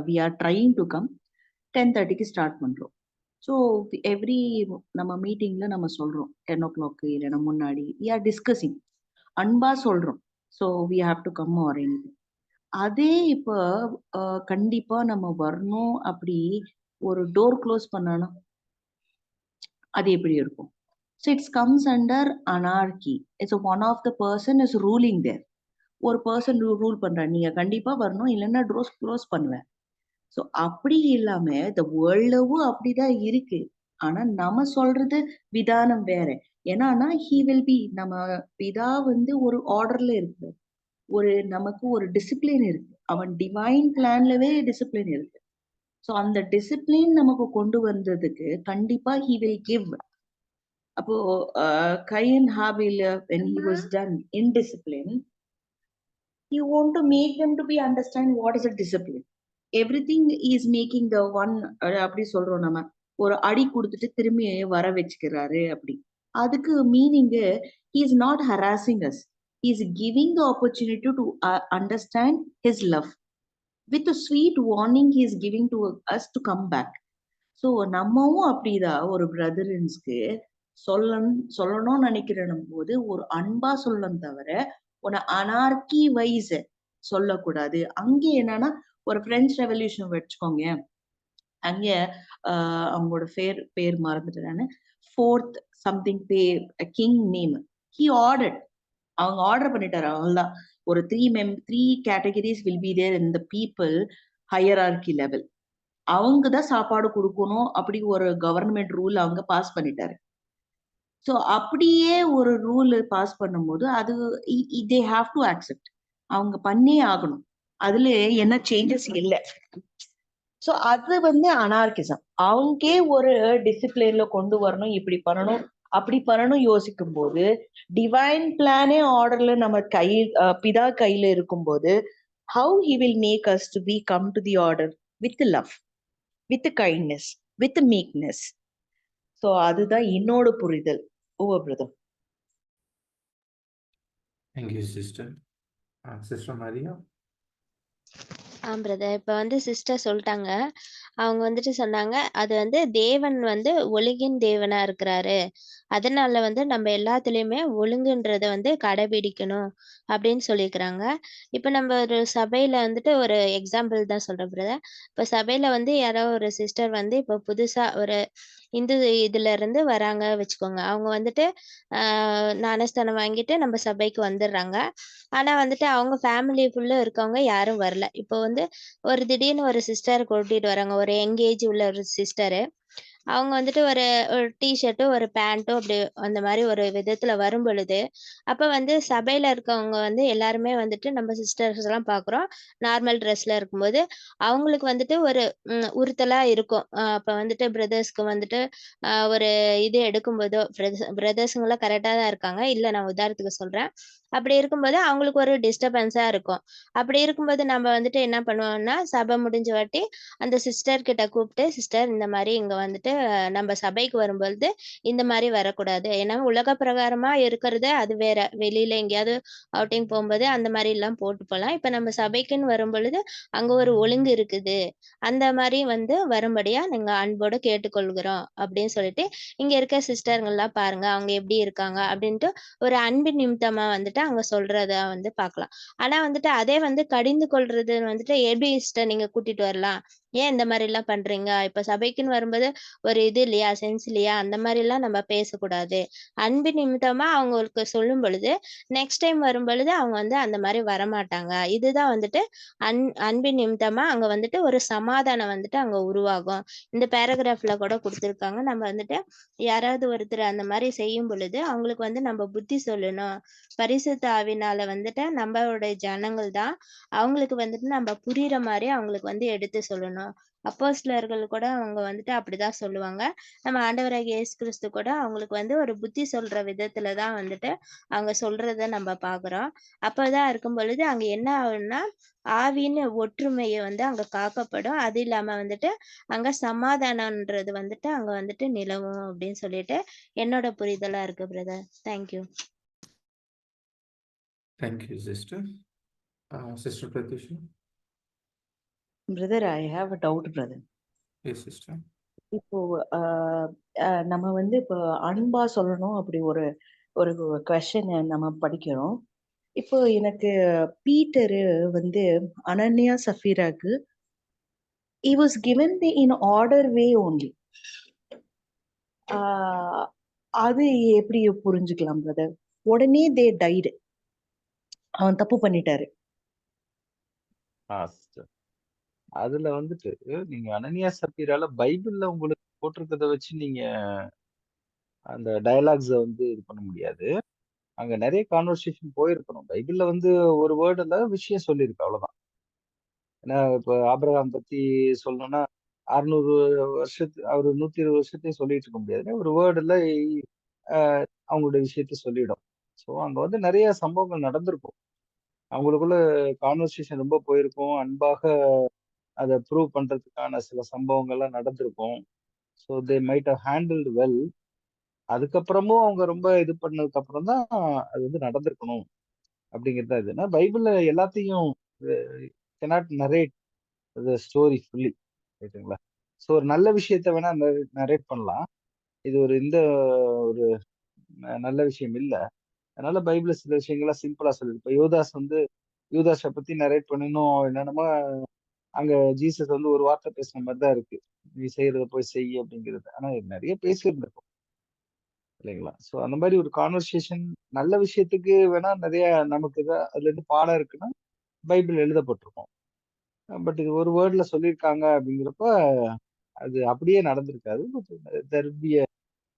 we are trying to come 10:30க்கு ஸ்டார்ட் பண்றோம். ஸோ எவ்ரி நம்ம மீட்டிங்ல நம்ம சொல்றோம் 10 o'clock இல்லைன்னா முன்னாடி we are discussing, அன்பா சொல்றோம். So we have to come or anything. அதே இப்போ கண்டிப்பா நம்ம வரணும் அப்படி ஒரு டோர் க்ளோஸ் பண்ணானா அது எப்படி இருக்கும்? So it's comes under anarchy. It's one of the person is ruling there. ஒரு பர்சன் ரூல் பண்றாங்க, நீங்க கண்டிப்பா வரணும் இல்லைன்னா டோர்ஸ் க்ளோஸ் பண்ணுவேன். ஸோ அப்படி இல்லாம இந்த வேர்ல்டவும் அப்படிதான் இருக்கு. ஆனா நம்ம சொல்றது விதானம் வேற. ஏன்னா ஹி வில் பி, நம்ம பிதா வந்து ஒரு ஆர்டர்ல இருக்கு, நமக்கு ஒரு டிசிப்ளின் இருக்கு. அவன் டிவைன் பிளான்லவே டிசிப்ளின் இருக்கு. ஸோ அந்த டிசிப்ளின் நமக்கு கொண்டு வந்ததுக்கு கண்டிப்பா ஹி வில் கிவ். அப்போ கைன் Habil when he was done in discipline, you want to make them to be understand what is a discipline. Everything is making the one அப்படி சொல்றோம் நம்ம, ஒரு அடி கொடுத்துட்டு திரும்பி வர வச்சுக்கிறாரு அப்படி. அதுக்கு meaning he is not harassing us, he is giving the opportunity to understand his love. With a sweet warning he is giving to us to come back. So நம்மவும் அப்படிதான் ஒரு பிரதர்ஸ்க்கு சொல்லணும்னு நினைக்கிறேன் போது ஒரு அன்பா சொல்லணும் தவிர உன அனார்கி வைஸ் சொல்லக்கூடாது. அங்கே என்னன்னா ஒரு பிரெஞ்சு ரெவல்யூஷன் வச்சுக்கோங்க, அங்க அவங்களோட பேர் மறந்துட்டேன்னு, fourth something king name he order, அவங்க ஆர்டர் பண்ணிட்டாரு. அவ்வளவுதான். ஒரு three categories will be there in the people hierarchy level. அவங்க தான் சாப்பாடு கொடுக்கணும் அப்படி ஒரு கவர்மெண்ட் ரூல் அவங்க பாஸ் பண்ணிட்டாரு. ஸோ அப்படியே ஒரு ரூல் பாஸ் பண்ணும்போது அது தே ஹாவ் டு அக்செப்ட். அவங்க பண்ணியே ஆகணும். அதுல என்ன சேஞ்சஸ் இல்லை. ஸோ அது அனார்கிசம். அவங்கே ஒரு டிசிப்ளின்ல கொண்டு வரணும், இப்படி பண்ணணும் அப்படி பண்ணணும் யோசிக்கும் போது டிவைன் பிளானே ஆர்டர்ல நம்ம பிதா கையில இருக்கும்போது how he will make us to be come to the order with love, with kindness, with meekness. So அதுதான் என்னோட புரிதல். Over brother. Thank you sister. Sister Maria. Brother இப்ப சிஸ்டர் சொல்லிட்டாங்க. அவங்க சொன்னாங்க அது தேவன் ஒழுங்கின் தேவனா இருக்கிறாரு. அதனால நம்ம எல்லாத்துலயுமே ஒழுங்குன்றத கடைபிடிக்கணும் அப்படின்னு சொல்லியிருக்கிறாங்க. இப்ப நம்ம ஒரு சபையில ஒரு எக்ஸாம்பிள் தான் சொல்றேன் பிரதர். இப்ப சபையில யாரோ ஒரு சிஸ்டர் இப்ப புதுசா ஒரு இந்து இதுல இருந்து வராங்க வச்சுக்கோங்க. அவங்க ஞானஸ்தானம் வாங்கிட்டு நம்ம சபைக்கு வந்துடுறாங்க. ஆனா அவங்க ஃபேமிலி ஃபுல்லா இருக்கவங்க யாரும் வரல. இப்போ ஒரு திடீர்னு ஒரு சிஸ்டர் கூட்டிட்டு வராங்க. ஒரு யங் ஏஜ் உள்ள ஒரு சிஸ்டரு. அவங்க ஒரு ஒரு டீ ஷர்ட்டும் ஒரு பேண்ட்டும் அப்படி அந்த மாதிரி ஒரு விதத்துல வரும் பொழுது அப்ப சபையில இருக்கவங்க எல்லாருமே நம்ம சிஸ்டர்ஸ் எல்லாம் பாக்குறோம். நார்மல் ட்ரெஸ்ல இருக்கும்போது அவங்களுக்கு ஒரு உறுத்தலா இருக்கும். அப்ப பிரதர்ஸ்க்கு ஒரு இது எடுக்கும்போதோ பிரதர்ஸுங்களாம் கரெக்டா தான் இருக்காங்க. இல்ல நான் உதாரணத்துக்கு சொல்றேன். அப்படி இருக்கும்போது அவங்களுக்கு ஒரு டிஸ்டர்பன்ஸா இருக்கும். அப்படி இருக்கும்போது நம்ம என்ன பண்ணுவோம்னா சபை முடிஞ்ச வாட்டி அந்த சிஸ்டர் கிட்ட கூப்பிட்டு சிஸ்டர் இந்த மாதிரி இங்க நம்ம சபைக்கு வரும்பொழுது இந்த மாதிரி வரக்கூடாது. ஏன்னா உலக பிரகாரமா இருக்கிறது அது வேற. வெளியில எங்கேயாவது அவுட்டிங் போகும்போது அந்த மாதிரி எல்லாம் போட்டு போலாம். இப்ப நம்ம சபைக்குன்னு வரும் பொழுது அங்க ஒரு ஒழுங்கு இருக்குது. அந்த மாதிரி வரும்படியா நீங்க அன்போட கேட்டுக்கொள்கிறோம் அப்படின்னு சொல்லிட்டு இங்க இருக்க சிஸ்டருங்க எல்லாம் பாருங்க அவங்க எப்படி இருக்காங்க அப்படின்ட்டு ஒரு அன்பின் நிமித்தமா அங்க சொல்றத பார்க்கலாம். ஆனா அதே கடிந்து கொள்றது எப்படி சிஸ்டர் நீங்க கூட்டிட்டு வரலாம், ஏன் இந்த மாதிரி எல்லாம் பண்றீங்க, இப்ப சபைக்குன்னு வரும்போது ஒரு இது இல்லையா, சென்ஸ் இல்லையா, அந்த மாதிரி எல்லாம் நம்ம பேசக்கூடாது. அன்பின் நிமித்தமா அவங்களுக்கு சொல்லும் பொழுது நெக்ஸ்ட் டைம் வரும் பொழுது அவங்க அந்த மாதிரி வரமாட்டாங்க. இதுதான் அன்பின் நிமித்தமா அங்க ஒரு சமாதானம் அங்க உருவாகும். இந்த பேராகிராஃப்ல கூட கொடுத்திருக்காங்க. நம்ம யாராவது ஒருத்தர் அந்த மாதிரி செய்யும் பொழுது அவங்களுக்கு நம்ம புத்தி சொல்லணும். பரிசுத்த ஆவினால நம்மளோட ஜனங்கள் தான் அவங்களுக்கு நம்ம புரியுற மாதிரி அவங்களுக்கு எடுத்து சொல்லணும். அப்போஸ்தலர்கள் கூட அவங்க அப்படிதான் சொல்லுவாங்க. நம்ம ஆண்டவராகிய இயேசு கிறிஸ்து கூட அவங்களுக்கு ஒரு புத்தி சொல்ற விதத்துலதான் அவங்க சொல்றத நம்ம பாக்குறோம். அப்பதான் இருக்கும் பொழுது அங்க என்ன ஆகும்னா ஆவின்னு ஒற்றுமையை அங்க காக்கப்படும். அது இல்லாம அங்க சமாதானம்ன்றது அங்க நிலவும் அப்படின்னு சொல்லிட்டு என்னோட புரிதலா இருக்கு brother. Thank you. Thank you sister. Sister Prathyusha. Brother I have a doubt brother. Yes sister. இப்போ நம்ம இப்போ அன்பா சொல்லணும் அப்படி ஒரு ஒரு கொஸ்டின் நம்ம படிக்கிறோம். இப்போ எனக்கு பீட்டரு அனன்யா சஃபீராக்கு he was given the in order way only. அது எப்படி புரிஞ்சுக்கலாம் பிரதர்? உடனே தே டைடு, அவன் தப்பு பண்ணிட்டாரு. sister. அதுல நீங்க அனனியா சப்பீரால பைபிள்ல உங்களுக்கு போட்டிருக்கிறத வச்சு நீங்க அந்த டயலாக்ஸ இது பண்ண முடியாது. அங்க நிறைய கான்வர்சேஷன் போயிருக்கணும். பைபிள்ல ஒரு வேர்டுல விஷயம் சொல்லியிருக்கு, அவ்வளவுதான். ஏன்னா இப்ப ஆபிரகாம் பத்தி சொல்லணும்னா 600 அவர் 120 வருஷத்தையும் சொல்லிட்டு இருக்க முடியாது. ஒரு வேர்டுல அவங்களுடைய விஷயத்த சொல்லிடும். ஸோ அங்க நிறைய சம்பவங்கள் நடந்திருக்கும். அவங்களுக்குள்ள கான்வர்சேஷன் ரொம்ப போயிருக்கும். அன்பாக அதை ப்ரூவ் பண்றதுக்கான சில சம்பவங்கள்லாம் நடந்திருக்கும். So they might have handled well. அதுக்கப்புறமும் அவங்க ரொம்ப இது பண்ணதுக்கு அப்புறம் தான் அது நடந்திருக்கணும் அப்படிங்கிறது தான். இதுனா பைபிள்ல எல்லாத்தையும் cannot narrate the story fully, ரைட்டுங்களா? ஸோ ஒரு நல்ல விஷயத்த வேணா நரேட் பண்ணலாம். இது இந்த ஒரு நல்ல விஷயம் இல்ல. அதனால பைபிள்ல சில விஷயங்கள்லாம் சிம்பிளா சொல்லுது. இப்ப யூதாஸை பத்தி நரேட் பண்ணணும் என்னென்னமோ அங்க ஜீசஸ் ஒரு வார்த்தை பேசுன மாதிரி தான் இருக்கு. நீ செய்யறத போய் செய் அப்படிங்கிறது. ஆனா நிறைய பேசியிருந்திருக்கும் இல்லைங்களா? ஸோ அந்த மாதிரி ஒரு கான்வர்சேஷன் நல்ல விஷயத்துக்கு வேணா நிறைய நமக்கு அதுல இருந்து பாடம் இருக்குன்னா பைபிள் எழுதப்பட்டிருக்கும். பட் இது ஒரு வேர்ட்ல சொல்லியிருக்காங்க அப்படிங்கிறப்ப அது அப்படியே நடந்திருக்காது. There be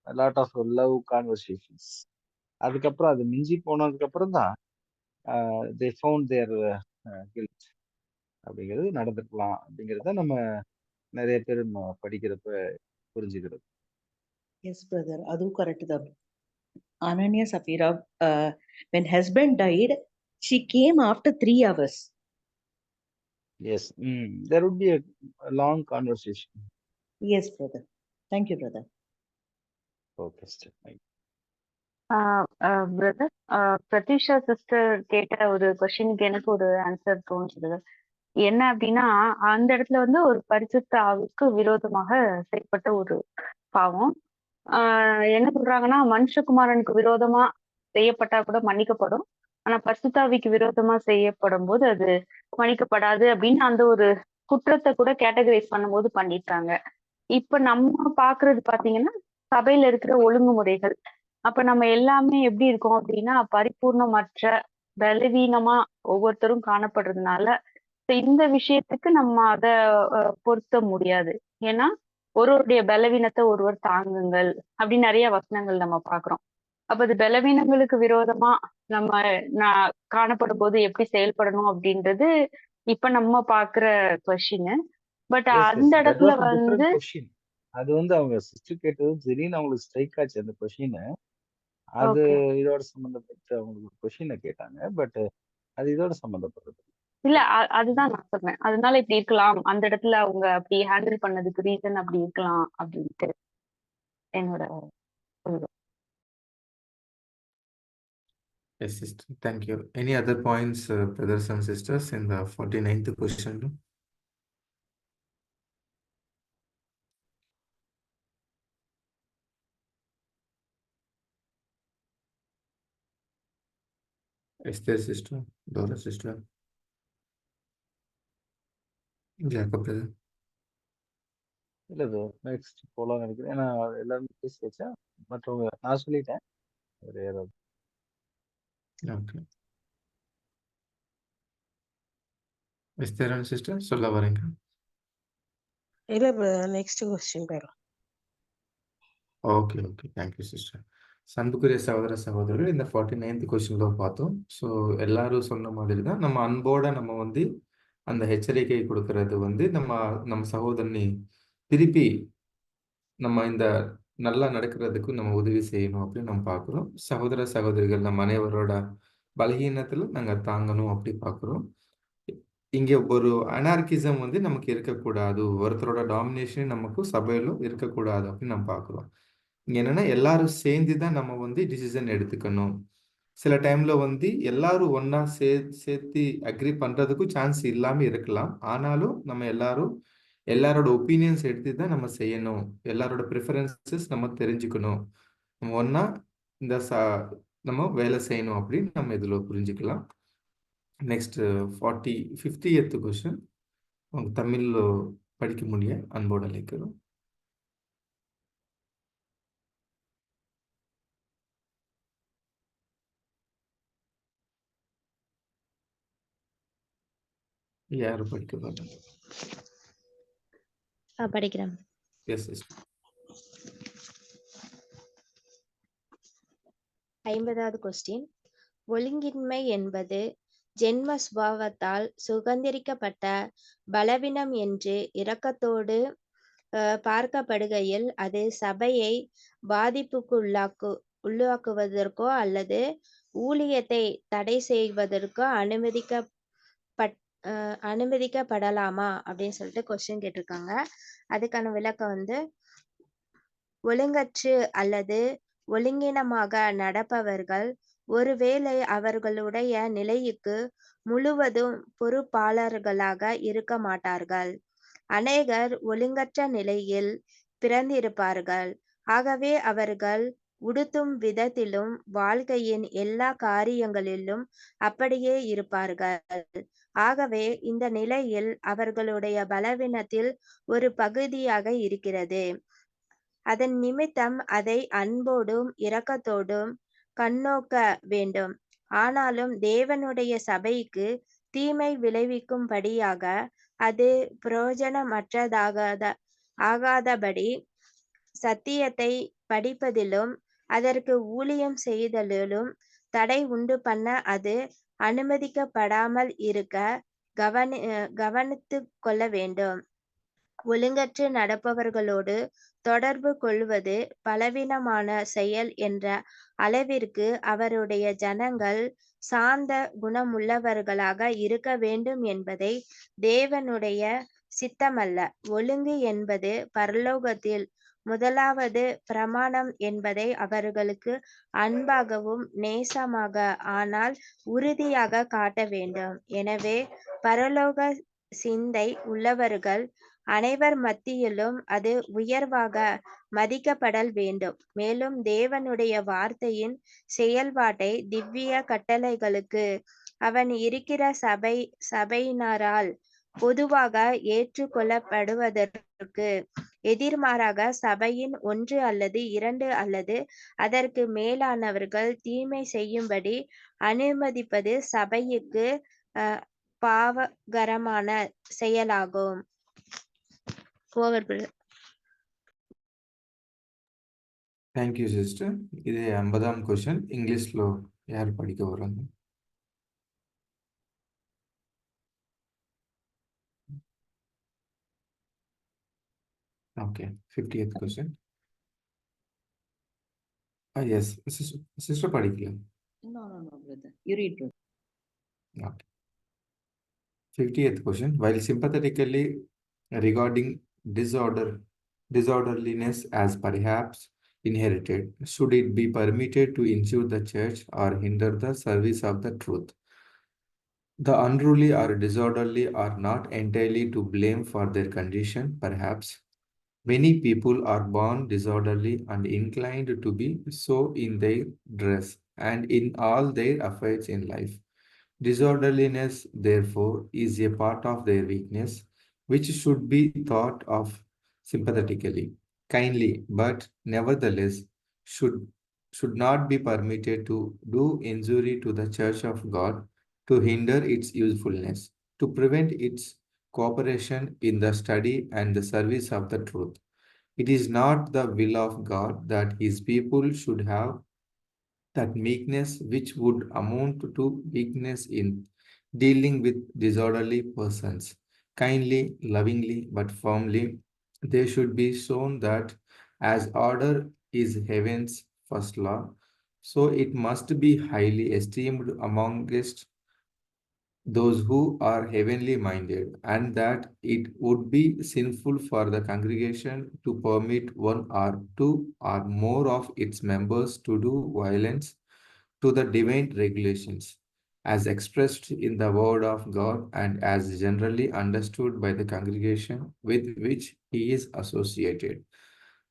lot of love conversations. அதுக்கப்புறம் அது மிஞ்சி போனதுக்கு அப்புறம் தான் தே ஃபவுண்ட் தேர் கில்ட் அப்படிங்கிறது நடந்துக்கலாம் அப்படிங்கிறத நம்ம நிறைய பேர் நம்ம படிக்கிறப்ப புரிஞ்சுக்கிறது. எஸ் பிரதர், அதுவும் கரெக்ட் தான். Ananya Safira, when husband died, she came after 3 hours. Yes, there would be a long conversation. Yes, brother. Thank you, brother. Okay, sister. Brother, Prathyusha sister கேட்ட ஒரு கொஸ்டினுக்கு எனக்கு ஒரு ஆன்சர் தோணுச்சு. என்ன அப்படின்னா, அந்த இடத்துல வந்து ஒரு பரிசுத்த ஆவிக்கு விரோதமாக செய்யப்பட்ட ஒரு பாவம். என்ன சொல்றாங்கன்னா, மனுஷகுமாரனுக்கு விரோதமா செய்யப்பட்டா கூட மன்னிக்கப்படும். ஆனா பரிசுத்தாவிக்கு விரோதமா செய்யப்படும் போது அது மன்னிக்கப்படாது அப்படின்னு அந்த ஒரு குற்றத்தை கூட கேட்டகரைஸ் பண்ணும்போது பண்ணிட்டாங்க. இப்ப நம்ம பாக்குறது பாத்தீங்கன்னா, சபையில இருக்கிற ஒழுங்குமுறைகள். அப்ப நம்ம எல்லாமே எப்படி இருக்கோம் அப்படின்னா, பரிபூர்ணமற்ற, பலவீனமா ஒவ்வொருத்தரும் காணப்படுறதுனால இந்த விஷயத்துக்கு நம்ம அத பொருத்த முடியாது. ஏன்னா ஒருவருடைய பலவீனத்தை ஒருவர் தாங்குங்கள் அப்படின்னு நிறைய வசனங்கள் நம்ம பாக்குறோம். அப்ப அது பலவீனங்களுக்கு விரோதமா நம்ம காணப்படும் போது எப்படி செயல்படணும் அப்படின்றது இப்ப நம்ம பாக்குற கொஸ்டின். பட் அந்த இடத்துல வந்து கொஸ்டின் அது வந்து அவங்க சிஸ்டர் கேட்டது திடீர்னு அவங்களுக்கு ஸ்ட்ரைக் ஆச்சு அந்த கொஸ்டின். அது இதோட சம்பந்தப்பட்ட அவங்களுக்கு கொஸ்டினை கேட்டாங்க. பட் அது இதோட சம்பந்தப்பட்டது இல்ல. அதுதான் நான் சொன்னேன். அதனால இப்படி இருக்கலாம், அந்த இடத்துல அவங்க அப்படி ஹேண்டில் பண்ணதுக்கு ரீசன் அப்படி இருக்கலாம் அப்படின்ட்டு என்னோட. Yes, sister. Thank you. Any other points, brothers and sisters, in the 49th question? Esther sister, Dora sister, Jacob brother. இல்ல நெக்ஸ்ட் போலாம் நினைக்கிறேன். ஏன்னா எல்லாரும் பேசி வச்சா மற்றவங்க நான் சொல்லிட்டேன். வேற யாராவது? Okay. Esther and sister, சொல்ல வரீங்க? இல்ல நெக்ஸ்ட் கொஸ்டின் போயிடலாம். Okay okay, thank you sister. அன்புக்குரிய சகோதர சகோதரர்கள், இந்த 49th கொஸ்டின்ல பார்த்தோம். ஸோ எல்லாரும் சொன்ன மாதிரி தான் நம்ம அன்போட நம்ம வந்து அந்த எச்சரிக்கை கொடுக்கறது வந்து நம்ம சகோதரனை திருப்பி நம்ம இந்த நல்லா நடக்கிறதுக்கு நம்ம உதவி செய்யணும் அப்படின்னு நம்ம பார்க்குறோம். சகோதர சகோதரிகள் நம்ம அனைவரோட பலகீனத்தில் நாங்கள் தாங்கணும் அப்படி பார்க்குறோம். இங்கே ஒரு அனார்கிசம் வந்து நமக்கு இருக்கக்கூடாது, ஒருத்தரோட டாமினேஷன் நமக்கு சபையிலும் இருக்கக்கூடாது அப்படின்னு நம்ம பார்க்குறோம். இங்கே என்னன்னா எல்லாரும் சேர்ந்து தான் நம்ம வந்து டிசிஷன் எடுத்துக்கணும். சில டைம்ல வந்து எல்லாரும் ஒன்னா சேர்த்து அக்ரி பண்றதுக்கும் சான்ஸ் இல்லாம இருக்கலாம். ஆனாலும் நம்ம எல்லாரோட ஒப்பீனியன்ஸ் எடுத்து தான் நம்ம செய்யணும். எல்லாரோட ப்ரிஃபரன்சஸ் நம்ம தெரிஞ்சுக்கணும். நம்ம ஒன்னா இந்த நம்ம வேலை செய்யணும் அப்படின்னு நம்ம இதுல புரிஞ்சுக்கலாம். நெக்ஸ்ட் 50th கொஸ்டின் தமிழ்ல படிக்க முடிய அன்போடு அழைக்கிறோம். யாரு படிக்க பாருங்க. படிக்கிறேன். Yes yes. 50வது கொஸ்டின். ஒழுங்கின்மை என்பது ஜென்ம சுபாவத்தால் சுதந்திரிக்கப்பட்ட பலவீனம் என்று இரக்கத்தோடு பார்க்கப்படுகையில் அது சபையை பாதிப்புக்கு உள்ளாக்குவதற்கோ அல்லது ஊழியத்தை தடை செய்வதற்கோ அனுமதிக்கப்படலாமா அப்படின்னு சொல்லிட்டு கொஸ்டின் கேட்டிருக்காங்க. அதுக்கான விளக்கம் வந்து, ஒழுங்கற்று அல்லது ஒழுங்கீனமாக நடப்பவர்கள் ஒருவேளை அவர்களுடைய நிலைக்கு முழுவதும் பொறுப்பாளர்களாக இருக்க மாட்டார்கள். அநேகர் ஒழுங்கற்ற நிலையில் பிறந்திருப்பார்கள். ஆகவே அவர்கள் உடுத்தும் விதத்திலும் வாழ்க்கையின் எல்லா காரியங்களிலும் அப்படியே இருப்பார்கள். ஆகவே இந்த நிலையில் அவர்களுடைய பலவீனத்தில் ஒரு பகுதியாக இருக்கிறது. அதன் நிமித்தம் அதை அன்போடும் இரக்கத்தோடும் கண்ணோக்க வேண்டும். ஆனாலும் தேவனுடைய சபைக்கு தீமை விளைவிக்கும்படியாக அது பிரயோஜனமற்றதாகாதபடி சத்தியத்தை படிப்பதிலும் அதற்கு ஊழியம் செய்தலிலும் தடை உண்டு பண்ண அது அனுமதிக்கப்படாமல் இருக்க கவனித்துக் கொள்ள வேண்டும். ஒழுங்கற்று நடப்பவர்களோடு தொடர்பு கொள்வது பலவீனமான செயல் என்ற அளவிற்கு அவருடைய ஜனங்கள் சாந்த குணமுள்ளவர்களாக இருக்க வேண்டும் என்பதை தேவனுடைய சித்தமல்ல. ஒழுங்கு என்பது பரலோகத்தில் முதலாவது பிரமாணம் என்பதை அவர்களுக்கு அன்பாகவும் நேசமாக ஆனால் உறுதியாக காட்ட வேண்டும். எனவே பரலோக சிந்தை உள்ளவர்கள் அனைவர் மத்தியிலும் அது உயர்வாக மதிக்கப்படல் வேண்டும். மேலும் தேவனுடைய வார்த்தையின் செயல்பாட்டை திவ்ய கட்டளைகளுக்கு அவன் இருக்கிற சபையினரால் பொதுவாக ஏற்றுக்கொள்ளப்படுவதற்கு எதிர்மாறாக சபையின் 1 அல்லது 2 அல்லது அதற்கு மேலானவர்கள் தீமை செய்யும்படி அனுமதிப்பது சபைக்கு பாவகரமான செயலாகும். Thank you sister. ఇది 80వ క్వశ్చన్ ఇంగ్లీష్లో యారు పడిక వరండి. Okay, 50th question. Yes, sister படிக்கலாம். No, brother. You read, brother. Okay. 50th question. While sympathetically regarding disorderliness as perhaps inherited, should it be permitted to insure the church or hinder the service of the truth? The unruly or disorderly are not entirely to blame for their condition, perhaps. Many people are born disorderly and inclined to be so in their dress and in all their affairs in life. Disorderliness, therefore, is a part of their weakness, which should be thought of sympathetically, kindly, but nevertheless should not be permitted to do injury to the Church of God, to hinder its usefulness, to prevent its cooperation in the study and the service of the truth. It is not the will of God that his people should have that meekness which would amount to weakness in dealing with disorderly persons. Kindly, lovingly, but firmly, they should be shown that as order is heaven's first law, so it must be highly esteemed amongst those who are heavenly minded, and that it would be sinful for the congregation to permit one or two or more of its members to do violence to the divine regulations, as expressed in the word of God and as generally understood by the congregation with which he is associated.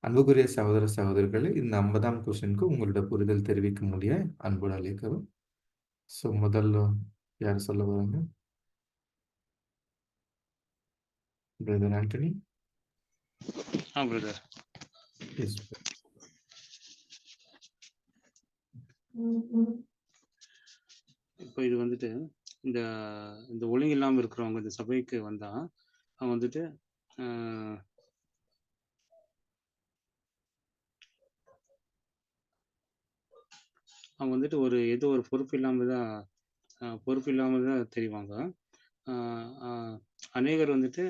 அன்புக்குரிய சகோதர சகோதரர்களே, இந்த 50ஆம் கொஸ்டினுக்கு உங்களோட புரிதல் தெரிவிக்க முடிய அன்போடு அழைக்கிறோம். ஸோ முதல்ல யார் சொல்ல வராங்க? பிரதர் ஆண்டனி. பிரதர். எஸ். இப்போ இது வந்துட்டு இந்த இந்த ஒழுங்கு இல்லாமல் இருக்கிறவங்க இந்த சபைக்கு வந்தா அவங்க வந்துட்டு அவங்க வந்துட்டு ஏதோ ஒரு பொறுப்பு இல்லாமல் தான் தெரிவாங்க. அநேகர் வந்துட்டு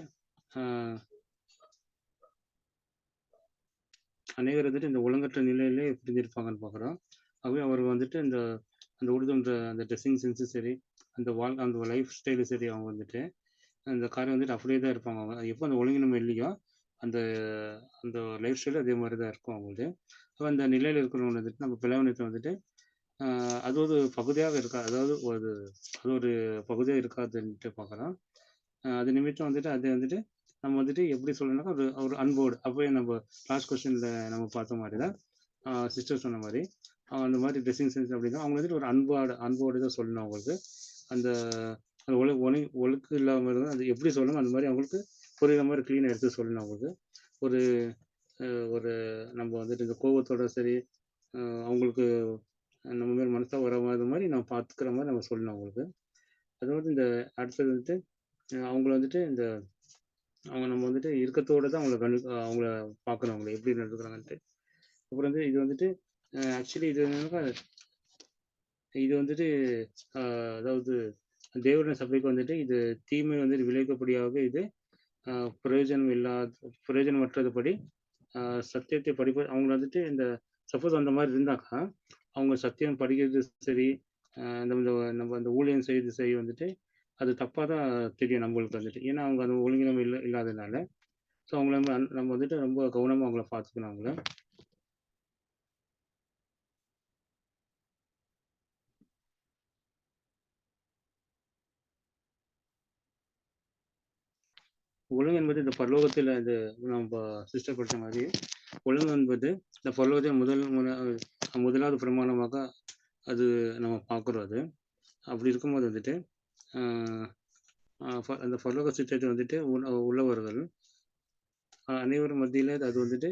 இந்த ஒழுங்கற்ற நிலையிலே பிரிஞ்சிருப்பாங்கன்னு பார்க்குறோம். ஆகவே அவர் வந்துட்டு அந்த உடுதுன்ற அந்த ட்ரெஸ்ஸிங் சென்ஸும் சரி, அந்த லைஃப் ஸ்டைலும் சரி, அவங்க வந்துட்டு அந்த காரியம் வந்துட்டு அப்படியே தான் இருப்பாங்க. அவங்க எப்போ அந்த ஒழுங்கினம் இல்லையோ அந்த அந்த லைஃப் ஸ்டைலும் அதே மாதிரி தான் இருக்கும் அவங்களுக்கு. அப்போ அந்த நிலையில் இருக்கிறவங்க வந்துட்டு நம்ம பிளவனத்தை வந்துட்டு அது ஒரு பகுதியாக இருக்கா, அதாவது அது ஒரு பகுதியாக இருக்காதுன்ட்டு பார்க்குறோம். அது நிமித்தம் வந்துட்டு அது வந்துட்டு நம்ம வந்துட்டு எப்படி சொல்லணும்னா ஒரு அன்போடு, அப்போயே நம்ம லாஸ்ட் கொஸ்டின்ல நம்ம பார்த்த மாதிரி தான் சிஸ்டர் சொன்ன மாதிரி அந்த மாதிரி ட்ரெஸ்ஸிங் சென்ஸ் அப்படின்னா அவங்க வந்துட்டு ஒரு அன்போடு தான் சொல்லணும். அவங்களுக்கு அந்த ஒழுக்கு இல்லாமல் இருந்தால் அது எப்படி சொல்லணும், அந்த மாதிரி அவங்களுக்கு புரியுற மாதிரி க்ளீனாக எடுத்து சொல்லணும். அவங்களுக்கு ஒரு நம்ம வந்துட்டு இந்த கோபத்தோட சரி, அவங்களுக்கு நம்ம மேல் மனசாக வர மாதிரி நம்ம பார்த்துக்கிற மாதிரி நம்ம சொல்லணும் அவங்களுக்கு. அதோடு இந்த அடுத்தது வந்துட்டு அவங்கள வந்துட்டு அவங்க நம்ம வந்துட்டு இருக்கத்தோடு தான் அவங்கள பார்க்கணும், அவங்களை எப்படி நடந்துக்கிறாங்கன்ட்டு. அப்புறம் வந்து இது வந்துட்டு ஆக்சுவலி இது என்னன்னா, இது வந்துட்டு அதாவது தேவனுடைய சபைக்கு வந்துட்டு இது தீமை வந்துட்டு விளைவிக்கப்படியாக இது பிரயோஜனமற்றதுபடி சத்தியத்தை படிப்ப அவங்க வந்துட்டு இந்த சப்போஸ் அந்த மாதிரி இருந்தாக்கா அவங்க சத்தியம் படிக்கிறது சரி, நம்ம அந்த ஊழியம் செய்து செய்ய வந்துட்டு அது தப்பாக தான் தெரியும் நம்மளுக்கு வந்துட்டு. ஏன்னா அவங்க அந்த ஒழுங்கினம் இல்லாததுனால. ஸோ அவங்கள நம்ம வந்துட்டு ரொம்ப கவனமாக அவங்கள பார்த்துக்கணும் அவங்கள. ஒழுங்கு என்பது இந்த பரலோகத்தில் இது நம்ம சிஸ்டர் படித்த மாதிரி ஒழுங்கு என்பது இந்த பரலோகத்தில் முதலாவது பிரமாணமாக அது நம்ம பார்க்குறோம். அது அப்படி இருக்கும்போது வந்துட்டு அந்த பரலோக சித்தத்தை வந்துட்டு உள்ளவர்கள் அனைவரும் மத்தியில் அது வந்துட்டு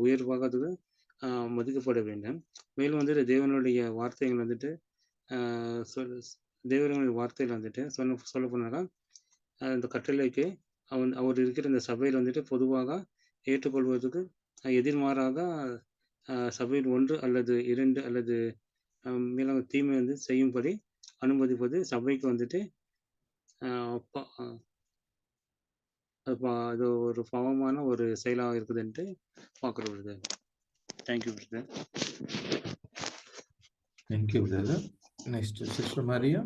உயர்வாக அது மதிக்கப்பட வேண்டும். மேலும் வந்துட்டு தேவனுடைய வார்த்தைகள் வந்துட்டு தேவனுடைய வார்த்தைகள் வந்துட்டு சொல்ல போனாக்கா இந்த கட்டளைக்கு அவர் இருக்கிற இந்த சபையில் வந்துட்டு பொதுவாக ஏற்றுக்கொள்வதற்கு எதிர்மாறாக சபையில் 1 அல்லது 2 அல்லது மேலும் தீமை வந்து செய்யும்படி அனுமதிப்பது சபைக்கு வந்துட்டு அது ஒரு பாவமான ஒரு செயலாக இருக்குதுன்ட்டு பார்க்குறது. Thank you brother. Thank you brother. Next sister Maria.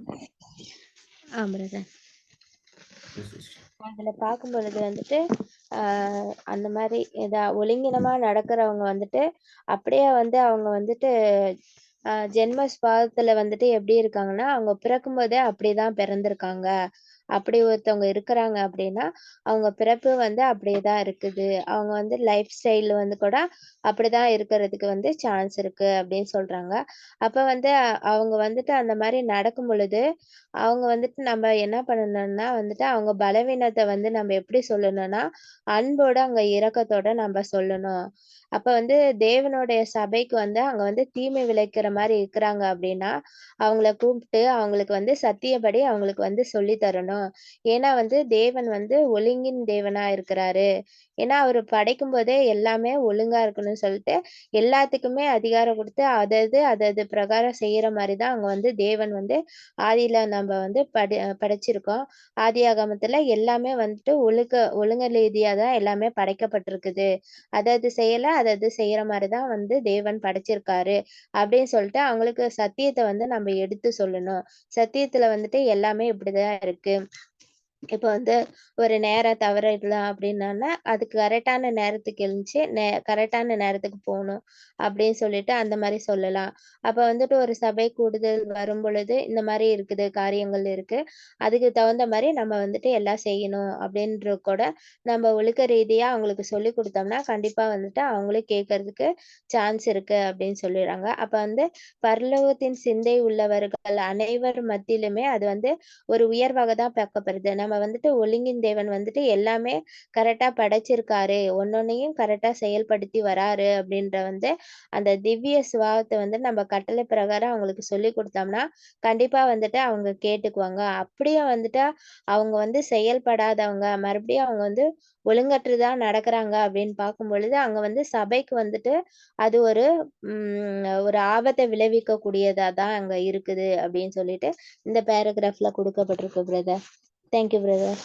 Brother அதுல பார்க்கும் பொழுது வந்துட்டு அந்த மாதிரி ஒழுங்கினமா நடக்கிறவங்க வந்துட்டு அப்படியே வந்து அவங்க வந்துட்டு ஜென்ம ஸ்பாதத்துல வந்துட்டு எப்படி இருக்காங்கன்னா அவங்க பிறக்கும் போதே அப்படிதான் பிறந்திருக்காங்க. அப்படி ஒருத்தவங்க இருக்கிறாங்க அப்படின்னா அவங்க பிறப்பு வந்து அப்படியேதான் இருக்குது. அவங்க வந்து லைஃப் ஸ்டைல் வந்து கூட அப்படிதான் இருக்கிறதுக்கு வந்து சான்ஸ் இருக்கு அப்படின்னு சொல்றாங்க. அப்ப வந்து அவங்க வந்துட்டு அந்த மாதிரி நடக்கும் பொழுது அவங்க வந்துட்டு நம்ம என்ன பண்ணணும்னா வந்துட்டு அவங்க பலவீனத்தை வந்து நம்ம எப்படி சொல்லணும்னா அன்போட அங்க இரக்கத்தோட நம்ம சொல்லணும். அப்ப வந்து தேவனுடைய சபைக்கு வந்து அங்க வந்து தீமை விளைக்கிற மாதிரி இருக்கிறாங்க அப்படின்னா அவங்கள கூப்பிட்டு அவங்களுக்கு வந்து சத்தியப்படி அவங்களுக்கு வந்து சொல்லி தரணும். ஏன்னா வந்து தேவன் வந்து ஒழுங்கின் தேவனா இருக்கிறாரு. ஏன்னா அவரு படைக்கும் போதே எல்லாமே ஒழுங்கா இருக்கணும்னு சொல்லிட்டு எல்லாத்துக்குமே அதிகாரம் கொடுத்து அதது பிரகாரம் செய்யற மாதிரிதான் அங்க வந்து தேவன் வந்து ஆதியில நம்ம வந்து படைச்சிருக்கோம். ஆதியாகமத்துல எல்லாமே வந்துட்டு ஒழுங்க ரீதியா தான் எல்லாமே படைக்கப்பட்டிருக்குது. அதது செய்யற மாதிரிதான் வந்து தேவன் படைச்சிருக்காரு அப்படின்னு சொல்லிட்டு அவங்களுக்கு சத்தியத்தை வந்து நம்ம எடுத்து சொல்லணும். சத்தியத்துல வந்துட்டு எல்லாமே இப்படிதான் இருக்கு. இப்ப வந்து ஒரு நேரம் தவறிடலாம் அப்படின்னா அதுக்கு கரெக்டான நேரத்துக்கு எழுந்துச்சு கரெக்டான நேரத்துக்கு போகணும் அப்படின்னு சொல்லிட்டு அந்த மாதிரி சொல்லலாம். அப்ப வந்துட்டு ஒரு சபை கூடுதல் வரும் பொழுது இந்த மாதிரி இருக்குது, காரியங்கள் இருக்கு, அதுக்கு தகுந்த மாதிரி நம்ம வந்துட்டு எல்லாம் செய்யணும் அப்படின்ற கூட நம்ம ஒழுக்க ரீதியா அவங்களுக்கு சொல்லி கொடுத்தோம்னா கண்டிப்பா வந்துட்டு அவங்களே கேட்கறதுக்கு சான்ஸ் இருக்கு அப்படின்னு சொல்லிடுறாங்க. அப்ப வந்து பரலோகத்தின் சிந்தை உள்ளவர்கள் அனைவர் மத்தியிலுமே அது வந்து ஒரு உயர்வாக தான் பார்க்கப்படுது. நம்ம வந்துட்டு ஒழுங்கின் தேவன் வந்துட்டு எல்லாமே கரெக்டா படைச்சிருக்காரு, ஒன்னொன்னையும் கரெக்டா செயல்படுத்தி வராரு அப்படின்ற வந்து அந்த திவ்ய சுபாவத்தை வந்து நம்ம கட்டளை பிரகாரம் அவங்களுக்கு சொல்லி கொடுத்தோம்னா கண்டிப்பா வந்துட்டு அவங்க கேட்டுக்குவாங்க. அப்படியே வந்துட்டு அவங்க வந்து செயல்படாதவங்க மறுபடியும் அவங்க வந்து ஒழுங்கற்றுதான் நடக்கிறாங்க அப்படின்னு பார்க்கும் பொழுது அங்க வந்து சபைக்கு வந்துட்டு அது ஒரு ஆபத்தை விளைவிக்க கூடியதா தான் அங்க இருக்குது அப்படின்னு சொல்லிட்டு இந்த பேராகிராஃப்ல கொடுக்கப்பட்டிருக்கு brother. Thank you brother.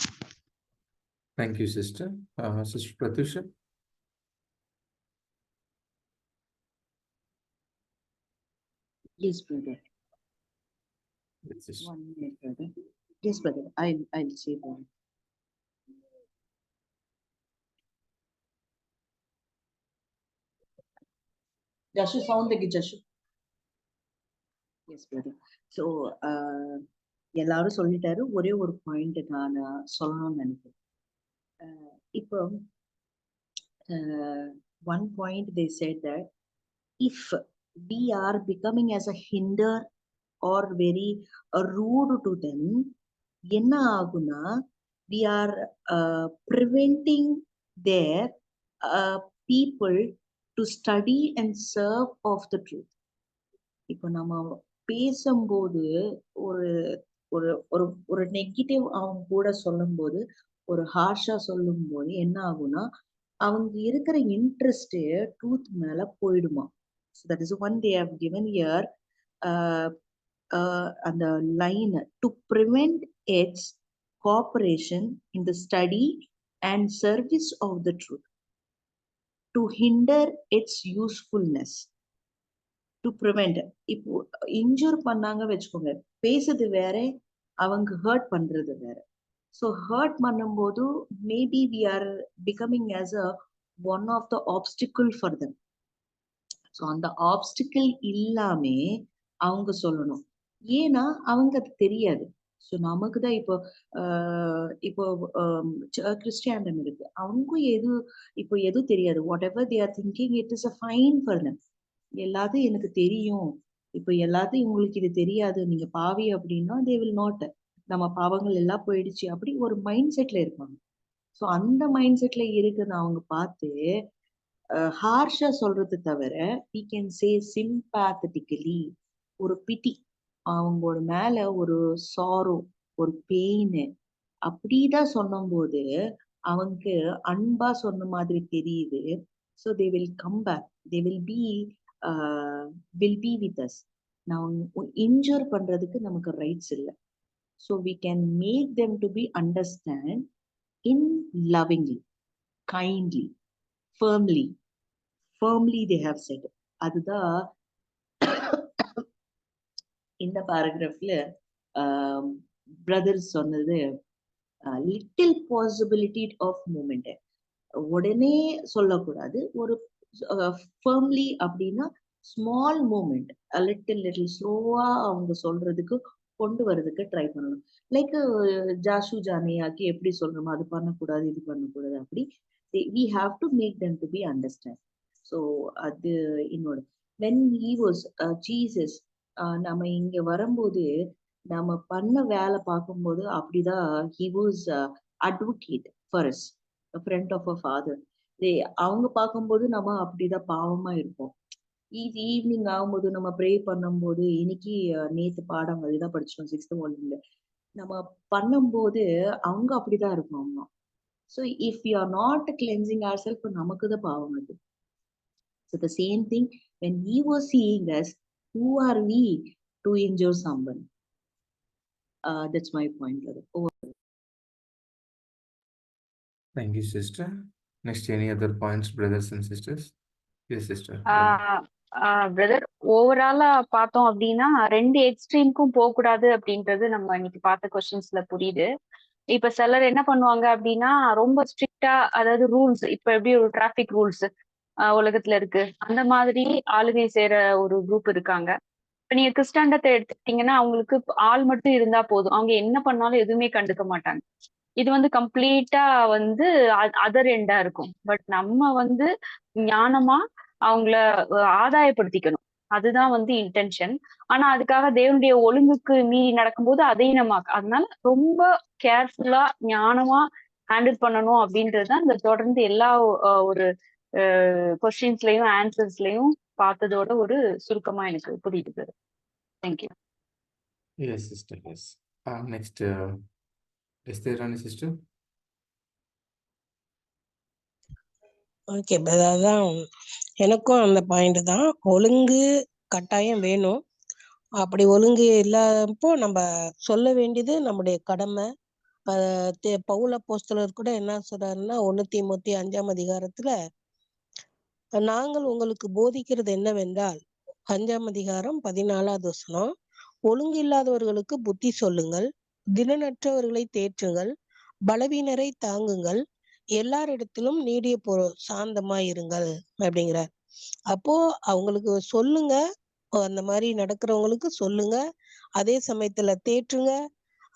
Thank you sister. Sister Prathyusha. Yes, brother. Yes, sister. 1 minute, brother. Yes, brother. I'll say that. Jashu, sound the Jashu. Yes, brother. So, எல்லாரும் சொல்லிட்டாரு. ஒரே ஒரு பாயிண்ட் நான் சொல்லணும்னு நினைக்கிறேன். இப்போ one point they said that if we are becoming as a hinder or very rude to them, என்ன ஆகுனா we are preventing their people to study and serve of the truth. இப்போ நம்ம பேசும்போது ஒரு ஒரு ஒரு ஒரு நெகட்டிவ் அவங்க கூட சொல்லும் போது ஒரு ஹார்ஷா சொல்லும் போது என்ன ஆகும்னா அவங்க இருக்கிற இன்ட்ரெஸ்ட் ட்ரூத் மேல போயிடுமா. So that is one they have given here. அந்த line to prevent its cooperation in the study and service of the truth, to hinder its usefulness, to prevent. இப்போ இன்ஜூர் பண்ணாங்க வச்சுக்கோங்க, பேசுறது வேற, அவங்க ஹர்ட் பண்றது வேற. ஸோ ஹர்ட் பண்ணும்போது maybe we are becoming as a one of the obstacle for them. So அந்த ஆப்ஸ்டிக்கிள் இல்லாமே அவங்க சொல்லணும். ஏன்னா அவங்க அது தெரியாது. ஸோ நமக்கு தான் இப்போ கிறிஸ்டியானிடம் இருக்கு, அவங்க எதுவும் தெரியாது. What ever they are thinking, it is a fine for them. எல்லாத்தையும் எனக்கு தெரியும், இப்போ எல்லாத்தையும் உங்களுக்கு இது தெரியாது, நீங்க பாவி அப்படின்னா தே வில் நாட், நம்ம பாவங்கள் எல்லாம் போயிடுச்சு அப்படி ஒரு மைண்ட் செட்ல இருப்பாங்க. ஸோ அந்த மைண்ட் செட்ல இருக்குன்னு அவங்க பார்த்து ஹார்ஷா சொல்றது தவிர we can say sympathetically, ஒரு பிட்டி, அவங்களோட மேல ஒரு சாரோ, ஒரு பெயின் அப்படிதான் சொன்னும்போது அவங்க அன்பா சொன்ன மாதிரி தெரியுது. So they will come back, they will be with us. நான் இன்ஜூர் பண்றதுக்கு நமக்கு ரைட்ஸ் இல்லை. So we can make them to be understand in lovingly, kindly, firmly they have said. அதுதான் இந்த பாராகிராஃப்ல பிரதர் சொன்னது. லிட்டில் பாசிபிலிட்டி ஆஃப் மூமெண்ட், உடனே சொல்லக்கூடாது. ஒரு ஃபர்ம்லி அப்படின்னா ஸ்மால் மூமெண்ட், லிட்டில் ஸ்லோவா அவங்க சொல்றதுக்கு கொண்டு வர்றதுக்கு ட்ரை பண்ணணும். லைக் ஜாஷு ஜானியாக்கு எப்படி சொல்றோமோ அது பண்ணக்கூடாது இது பண்ணக்கூடாது அப்படி we have to make them to be understand. So அது என்னோட when he was Jesus, நம்ம இங்க வரும்போது நம்ம பண்ண வேலை பார்க்கும்போது அப்படிதான் he was advocate for us, a friend of a father. அவங்க பார்க்கும்போது நம்ம அப்படிதான் பாவமா இருப்போம். ஈவினிங் ஆகும்போது நம்ம ப்ரே பண்ணும்போது, இன்னைக்கு நேத்து பாடம் அதுதான் படிச்சோம் 6th மார்னிங்ல, நம்ம பண்ணும்போது அவங்க அப்படிதான் இருப்பாங்க. So if you are not cleansing our self, நமக்கு தான் பாவம் அது. So the same thing when he was seeing us, who are we to injure someone? That's my point, brother. Over. Thank you, sister. Next, any other points, brothers and sisters? Yes, sister. Brother, ஓவராலா பார்த்தோம் அப்படின்னா 2 எக்ஸ்ட்ரீமுக்கும் போகக்கூடாது அப்படின்றது நம்ம இன்னைக்கு பார்த்த கொஸ்டின்ஸ்ல புரியுது. இப்ப சிலர் என்ன பண்ணுவாங்க அப்படின்னா ரொம்ப ஸ்ட்ரிக்டா, அதாவது ரூல்ஸ், இப்ப எப்படி ஒரு டிராபிக் ரூல்ஸ் உலகத்துல இருக்கு, அந்த மாதிரி ஆளுகை செய்யற ஒரு குரூப் இருக்காங்க. இப்ப நீங்க கிறிஸ்டாண்டத்தை எடுத்துக்கிட்டீங்கன்னா அவங்களுக்கு ஆள் மட்டும் இருந்தா போதும், அவங்க என்ன பண்ணாலும் எதுவுமே கண்டுக்க மாட்டாங்க. இது வந்து கம்ப்ளீட்டா வந்து அதர் எண்டா இருக்கும். பட் நம்ம வந்து ஞானமா அவங்கள ஆதாயப்படுத்திக்கணும், அதுதான் வந்து இன்டென்ஷன். ஆனா அதுக்காக தேவனுடைய ஒழுங்குக்கு மீறி நடக்கும்போது அதையும் நம்ம, அதனால ரொம்ப கேர்ஃபுல்லா ஞானமா ஹேண்டில் பண்ணணும் அப்படின்றதுதான் இந்த தொடர்ந்து எல்லா ஒரு கொஸ்டின்ஸ்லயும் ஆன்சர்ஸ்லயும் பார்த்ததோட ஒரு சுருக்கமா எனக்கு புரியுது. Thank you. Yes, sister. Yes. Next, is there any sister? Okay, அதான் எனக்கும் அந்த பாயிண்ட் தான். ஒழுங்கு கட்டாயம் வேணும். அப்படி ஒழுங்கு இல்லாதப்போ நம்ம சொல்ல வேண்டியது நம்முடைய கடமை. பவுல் அப்போஸ்தலர் கூட என்ன சொல்றாருன்னா 1 தீமோத்தேயு 5ஆம் அதிகாரத்துல, நாங்கள் உங்களுக்கு போதிக்கிறது என்னவென்றால், 5ஆம் அதிகாரம் 14வது வசனம், ஒழுங்கு இல்லாதவர்களுக்கு புத்தி சொல்லுங்கள், திடனற்றவர்களை தேற்றுங்கள், பலவீனரை தாங்குங்கள், எல்லாரிடத்திலும் நீடிய சாந்தமாயிருங்கள் அப்படிங்கிறார். அப்போ அவங்களுக்கு சொல்லுங்க, அந்த மாதிரி நடக்கிறவங்களுக்கு சொல்லுங்க, அதே சமயத்துல தேற்றுங்க,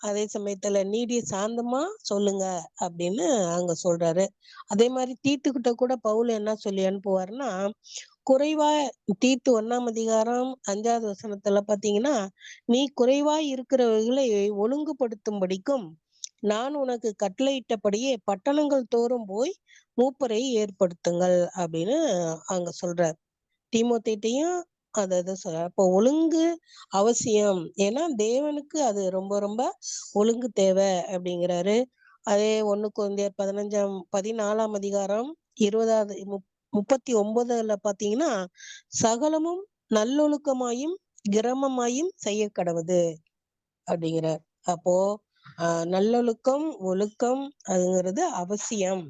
அதே சமயத்துல நீடிய சாந்தமா சொல்லுங்க அப்படின்னு அங்க சொல்றாரு. அதே மாதிரி தீத்துக்கிட்ட கூட பவுல் என்ன சொல்லி அனுப்புவாருன்னா, குறைவா, தீத்து 1ஆம் அதிகாரம் 5வது வசனத்துல பாத்தீங்கன்னா, நீ குறைவாய் இருக்கிறவர்களை ஒழுங்குபடுத்தும்படிக்கும் நான் உனக்கு கட்டளையிட்டபடியே பட்டணங்கள் தோறும் போய் மூப்பரை ஏற்படுத்துங்கள் அப்படின்னு அங்க சொல்றார். தீமோத்தேயுவையும் அதை சொல்ற. அப்போ ஒழுங்கு அவசியம், ஏன்னா தேவனுக்கு அது ரொம்ப ரொம்ப ஒழுங்கு தேவை அப்படிங்கிறாரு. அதே 1 கொரிந்தியர் 14ஆம் அதிகாரம் 20வது 39ல பாத்தீங்கன்னா, சகலமும் நல்லொழுக்கமாயும் கிரமமாயும் செய்ய கடவுது அப்படிங்கிறார். அப்போ நல்லொழுக்கம், ஒழுக்கம் அதுங்கிறது அவசியம்.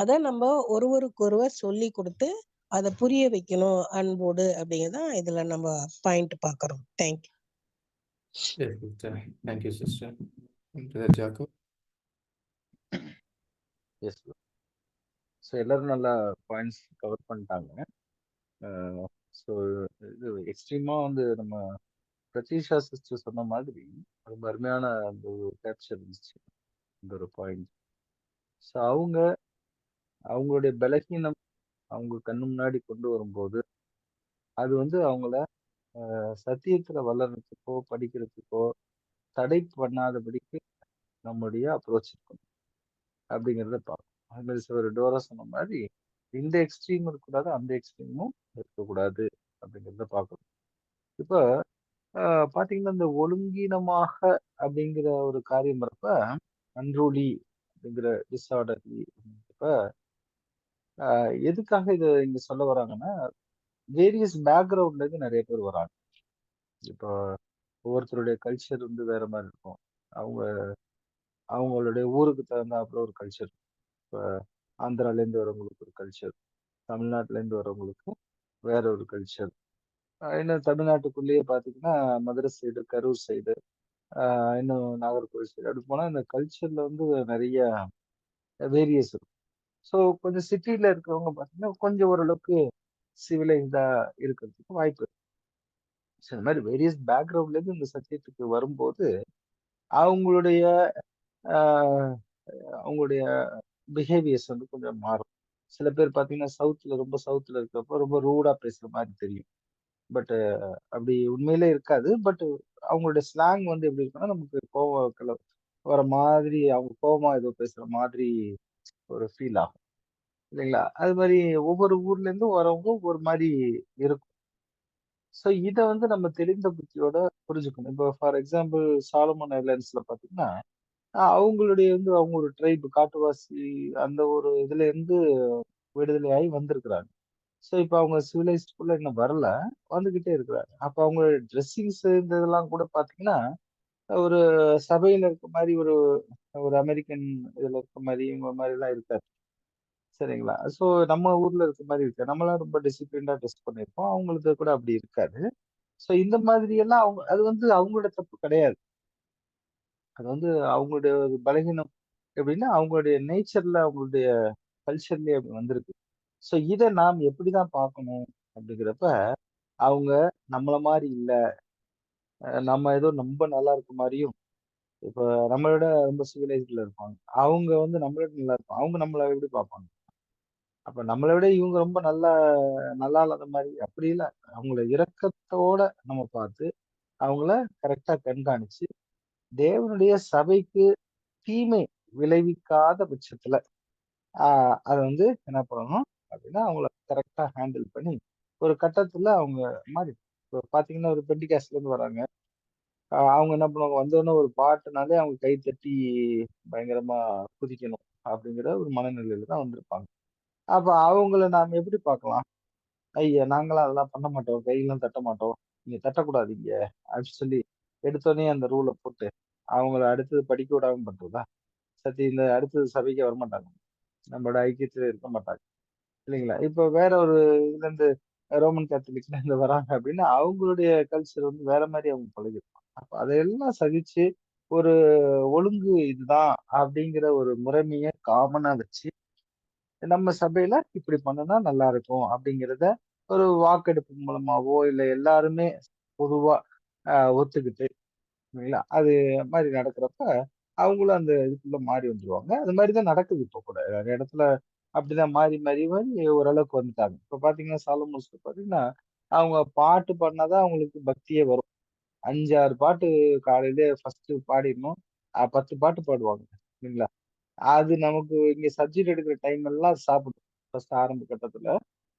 அத நம்ம ஒருவருக்கொருவர் சொல்லி கொடுத்து அதை புரிய வைக்கணும் அன்போடு அப்படிங்கிறதான் இதுல நம்ம பாயிண்ட் பாக்குறோம். Thank you. Yes, sister. Thank you, sister. Brother Jacob. Yes so எல்லாரும் நல்லா பாயிண்ட்ஸ் கவர் பண்ணிட்டாங்க. ஸோ இது எக்ஸ்ட்ரீமா வந்து நம்ம பிரதீஷா சிஸ்டர் சொன்ன மாதிரி ரொம்ப அருமையான அந்த ஒரு கேப்சர் இருந்துச்சு இந்த ஒரு பாயிண்ட். ஸோ அவங்களுடைய பலகீனம் அவங்க கண்ணு முன்னாடி கொண்டு வரும்போது அது வந்து அவங்கள சத்தியத்துல வளர்றதுக்கோ படிக்கிறதுக்கோ தடை பண்ணாதபடிக்கு நம்முடைய அப்ரோச் இருக்கணும் அப்படிங்கிறத பார்க்கணும். அது மாதிரி ஒரு டோரா சொன்ன மாதிரி இந்த எக்ஸ்ட்ரீமும் இருக்கக்கூடாது, அந்த எக்ஸ்ட்ரீமும் இருக்கக்கூடாது அப்படிங்கிறத பார்க்கணும். இப்போ பாத்தீங்கன்னா இந்த ஒழுங்கீனமாக அப்படிங்கிற ஒரு காரியம் வரப்ப அன்ரூலி அப்படிங்கிற டிஸ்ஆர்டர்லி அப்படிங்கிறப்ப எதுக்காக இதை இங்க சொல்ல வராங்கன்னா வேரியஸ் பேக்ரவுண்ட்ல இருந்து நிறைய பேர் வராங்க. இப்போ ஒவ்வொருத்தருடைய கல்ச்சர் வந்து வேற மாதிரி இருக்கும். அவங்களுடைய ஊருக்கு தகுந்தாப்புல ஒரு கல்ச்சர். இப்போ ஆந்திரால இருந்து வரவங்களுக்கு ஒரு கல்ச்சர், தமிழ்நாட்டுல இருந்து வரவங்களுக்கு வேற ஒரு கல்ச்சர். இன்னும் தமிழ்நாட்டுக்குள்ளேயே பாத்தீங்கன்னா மதுரை சைடு, கரூர் சைடு, இன்னும் நாகர்கோவில் சைடு அப்படி போனா இந்த கல்ச்சர்ல வந்து நிறைய வேரியஸ் இருக்கும். ஸோ கொஞ்சம் சிட்டில இருக்கிறவங்க பாத்தீங்கன்னா கொஞ்சம் ஓரளவுக்கு சிவிலைஸ்டா இருக்கிறதுக்கு வாய்ப்பு இருக்கு. ஸோ இந்த மாதிரி வேரியஸ் பேக்ரவுண்ட்ல இருந்து இந்த சத்தியத்துக்கு வரும்போது அவங்களுடைய ஆஹ், அவங்களுடைய பிஹேவியர்ஸ் வந்து கொஞ்சம் மாறும். சில பேர் பாத்தீங்கன்னா ரொம்ப சவுத்துல இருக்கிறப்ப ரொம்ப ரூடா பேசுற மாதிரி தெரியும். பட் அப்படி உண்மையிலே இருக்காது. பட் அவங்களுடைய ஸ்லாங் வந்து எப்படி இருக்குன்னா நமக்கு கோவம் வர மாதிரி, அவங்க கோவமா ஏதோ பேசுற மாதிரி ஒரு ஃபீல் ஆகும் இல்லைங்களா? அது மாதிரி ஒவ்வொரு ஊர்ல இருந்தும் வரவங்க ஒவ்வொரு மாதிரி இருக்கும். ஸோ இதை வந்து நம்ம தெளிந்த புத்தியோட புரிஞ்சுக்கணும். இப்போ ஃபார் எக்ஸாம்பிள் சாலமன் ஐலாண்ட்ஸ்ல பாத்தீங்கன்னா அவங்க ஒரு ட்ரைப் காட்டுவாசி அந்த ஒரு இதுல இருந்து விடுதலையாகி வந்திருக்கிறாங்க. ஸோ இப்போ அவங்க சிவிலைஸ்டுக்குள்ள இன்னும் வரல, வந்துகிட்டே இருக்கிறாங்க. அப்போ அவங்க ட்ரெஸ்ஸிங்ஸ் இந்த இதெல்லாம் கூட பாத்தீங்கன்னா ஒரு சபையில இருக்க மாதிரி ஒரு ஒரு அமெரிக்கன் இதுல இருக்க மாதிரி இவங்க மாதிரி எல்லாம் இருக்காது. சரிங்களா? ஸோ நம்ம ஊர்ல இருக்க மாதிரி இருக்காது. நம்மளாம் ரொம்ப டிசிப்ளின்டா ட்ரெஸ் பண்ணியிருப்போம். அவங்களுக்கு கூட அப்படி இருக்காது. ஸோ இந்த மாதிரி எல்லாம் அது வந்து அவங்களோட தப்பு கிடையாது. அது வந்து அவங்களுடைய ஒரு பலகீனம் எப்படின்னா அவங்களுடைய நேச்சர்ல அவங்களுடைய கல்ச்சர்லயே அப்படி வந்திருக்கு. ஸோ இதை நாம் எப்படிதான் பார்க்கணும் அப்படிங்கிறப்ப அவங்க நம்மள மாதிரி இல்ல, நம்ம ஏதோ ரொம்ப நல்லா இருக்க மாதிரியும், இப்ப நம்மளோட ரொம்ப சிவிலைஸ்ட்ல இருப்பாங்க. அவங்க வந்து நம்மளோட நல்லா இருப்பாங்க. அவங்க நம்மள எப்படி பார்ப்பாங்க? அப்ப நம்மளை விட இவங்க ரொம்ப நல்லா இல்லாத மாதிரி அப்படி இல்ல. அவங்கள இரக்கத்தோட நம்ம பார்த்து அவங்கள கரெக்டா கண்காணிச்சு தேவனுடைய சபைக்கு தீமை விளைவிக்காத பட்சத்துல அதை வந்து என்ன பண்ணணும் அப்படின்னா அவங்கள கரெக்டா ஹேண்டில் பண்ணி ஒரு கட்டத்துல அவங்க மாறி. இப்போ பாத்தீங்கன்னா ஒரு பெண்டிகாஸ்ட்ல இருந்து வராங்க. அவங்க என்ன பண்ணுவாங்க, வந்தோடனே ஒரு பாட்டுனாலே அவங்க கை தட்டி பயங்கரமா குதிக்கணும் அப்படிங்கிற ஒரு மனநிலையில தான் வந்திருப்பாங்க. அப்ப அவங்கள நாம எப்படி பார்க்கலாம்? ஐயா நாங்களாம் அதெல்லாம் பண்ண மாட்டோம், கையெல்லாம் தட்ட மாட்டோம், நீங்க தட்டக்கூடாது இங்க அப்படின்னு சொல்லி எடுத்தோடனே அந்த ரூலை போட்டு அவங்கள அடுத்தது படிக்க விடாம பண்றதா? இந்த அடுத்தது சபைக்கு வரமாட்டாங்க, நம்மளோட ஐக்கியத்துல இருக்க மாட்டாங்க இல்லைங்களா? இப்ப வேற ஒரு இதுல இருந்து ரோமன் கேத்தலிக்ல இருந்து வராங்க அப்படின்னா அவங்களுடைய கல்ச்சர் வந்து வேற மாதிரி அவங்க பழகிருப்பாங்க. அப்ப அதையெல்லாம் சகிச்சு ஒரு ஒழுங்கு இதுதான் அப்படிங்கிற ஒரு முறைமைய காமனா வச்சு நம்ம சபையில இப்படி பண்ணுனா நல்லா இருக்கும் அப்படிங்கிறத ஒரு வாக்கெடுப்பு மூலமாவோ இல்ல எல்லாருமே பொதுவா ஒத்துக்கிட்டு இல்லைங்களா அது மாதிரி நடக்கிறப்ப அவங்களும் அந்த இதுக்குள்ள மாறி வந்துருவாங்க. அது மாதிரிதான் நடக்குது இப்ப கூட நிறைய இடத்துல. அப்படிதான் மாறி மாறி மாறி ஓரளவுக்கு வந்துட்டாங்க. இப்ப பாத்தீங்கன்னா சாலமோன்ஸ்ல பாத்தீங்கன்னா அவங்க பாட்டு பாடினாதான் அவங்களுக்கு பக்தியே வரும். 5, 6 பாட்டு காலையில ஃபர்ஸ்ட் பாடிடணும். 10 பாட்டு பாடுவாங்க இல்லைங்களா? அது நமக்கு இங்க சப்ஜெக்ட் எடுக்கிற டைம் எல்லாம் சாப்பிடும். ஃபர்ஸ்ட் ஆரம்ப கட்டத்துல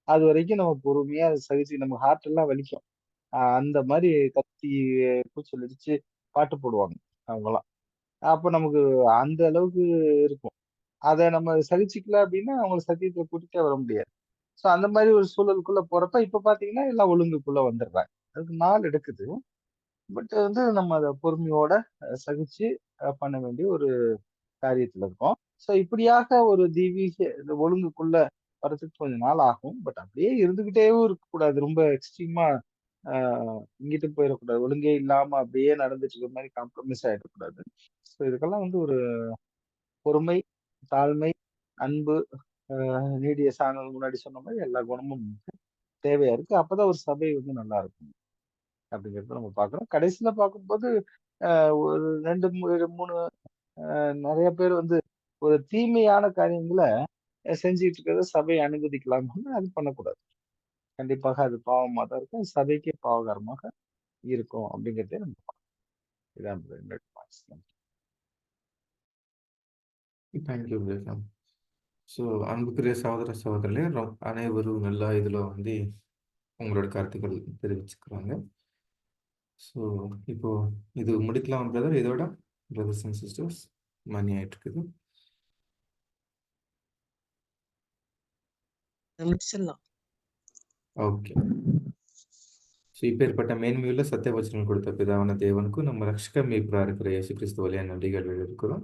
அது வரைக்கும் நம்ம பொறுமையா அதை சகிச்சு நம்ம ஹார்ட் எல்லாம் வலிக்கும். அந்த மாதிரி கத்தி கூச்சல் அடிச்சு பாட்டு போடுவாங்க அவங்கலாம். அப்ப நமக்கு அந்த அளவுக்கு இருக்கும். அதை நம்ம சகிச்சுக்கல அப்படின்னா அவங்களை சத்தியத்தை கூட்டிட்டே வர முடியாது. ஸோ அந்த மாதிரி ஒரு சூழலுக்குள்ள போறப்ப இப்ப பாத்தீங்கன்னா எல்லாம் ஒழுங்குக்குள்ள வந்துடுறாங்க. அதுக்கு நாள் எடுக்குது. பட் வந்து நம்ம அதை பொறுமையோட சகிச்சு பண்ண வேண்டிய ஒரு காரியத்துல இருக்கோம். ஸோ இப்படியாக ஒரு தெய்வீக இந்த ஒழுங்குக்குள்ள வரதுக்கு கொஞ்சம் நாள் ஆகும். பட் அப்படியே இருந்துகிட்டேவும் இருக்கக்கூடாது. ரொம்ப எக்ஸ்ட்ரீமா இங்கிட்டு போயிடக்கூடாது. ஒழுங்கே இல்லாம அப்படியே நடந்துட்டு இருக்கிற மாதிரி காம்ப்ரமைஸ் ஆயிடக்கூடாது. ஸோ இதுக்கெல்லாம் வந்து ஒரு பொறுமை, தாழ்மை, அன்பு, நீடிய சாணம் முன்னாடி சொன்ன மாதிரி எல்லா குணமும் தேவையா இருக்கு. அப்பதான் ஒரு சபை வந்து நல்லா இருக்கும் அப்படிங்கிறத நம்ம பார்க்கிறோம். கடைசியில பார்க்கும்போது ஒரு 2, 3 நிறைய பேர் வந்து ஒரு தீமையான காரியங்களை செஞ்சுட்டு இருக்கிறத சபை அனுமதிக்கலாம்னு அது பண்ணக்கூடாது. கண்டிப்பாக அது பாவமா தான் இருக்கும். சபைக்கே பாவகரமாக இருக்கும் அப்படிங்கிறதே நம்ம பார்க்கணும். இதான் என்னோட points. Thank you brother. ஸோ அன்புக்குரிய சகோதர சகோதரிகளே, அனைவரும் நல்லா இதில் வந்து உங்களோட கருத்துக்கள் தெரிவிச்சுக்கிறாங்க. ஸோ இப்போ இது முடிக்கலாம் பிரதர். இதோட பிரதர்ஸ் அண்ட் சிஸ்டர்ஸ் மணி ஆயிட்டு இருக்குது. முடிச்சிடலாம். ஓகே. ஸோ இப்பேற்பட்ட மேன்மையுள்ள சத்தியவச்சனம் கொடுத்த பிதாவான தேவனுக்கும் நம்ம ரட்சக மீட்பராக இருக்கிற இயேசு கிறிஸ்து வழியாக நன்றிகள் இருக்கிறோம்.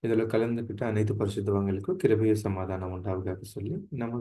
இதில் கலந்துக்கிட்ட அனைத்து பரிசுத்தவங்களுக்கும் கிருபைய சமாதானம் உண்டாவதாக சொல்லி நம்ம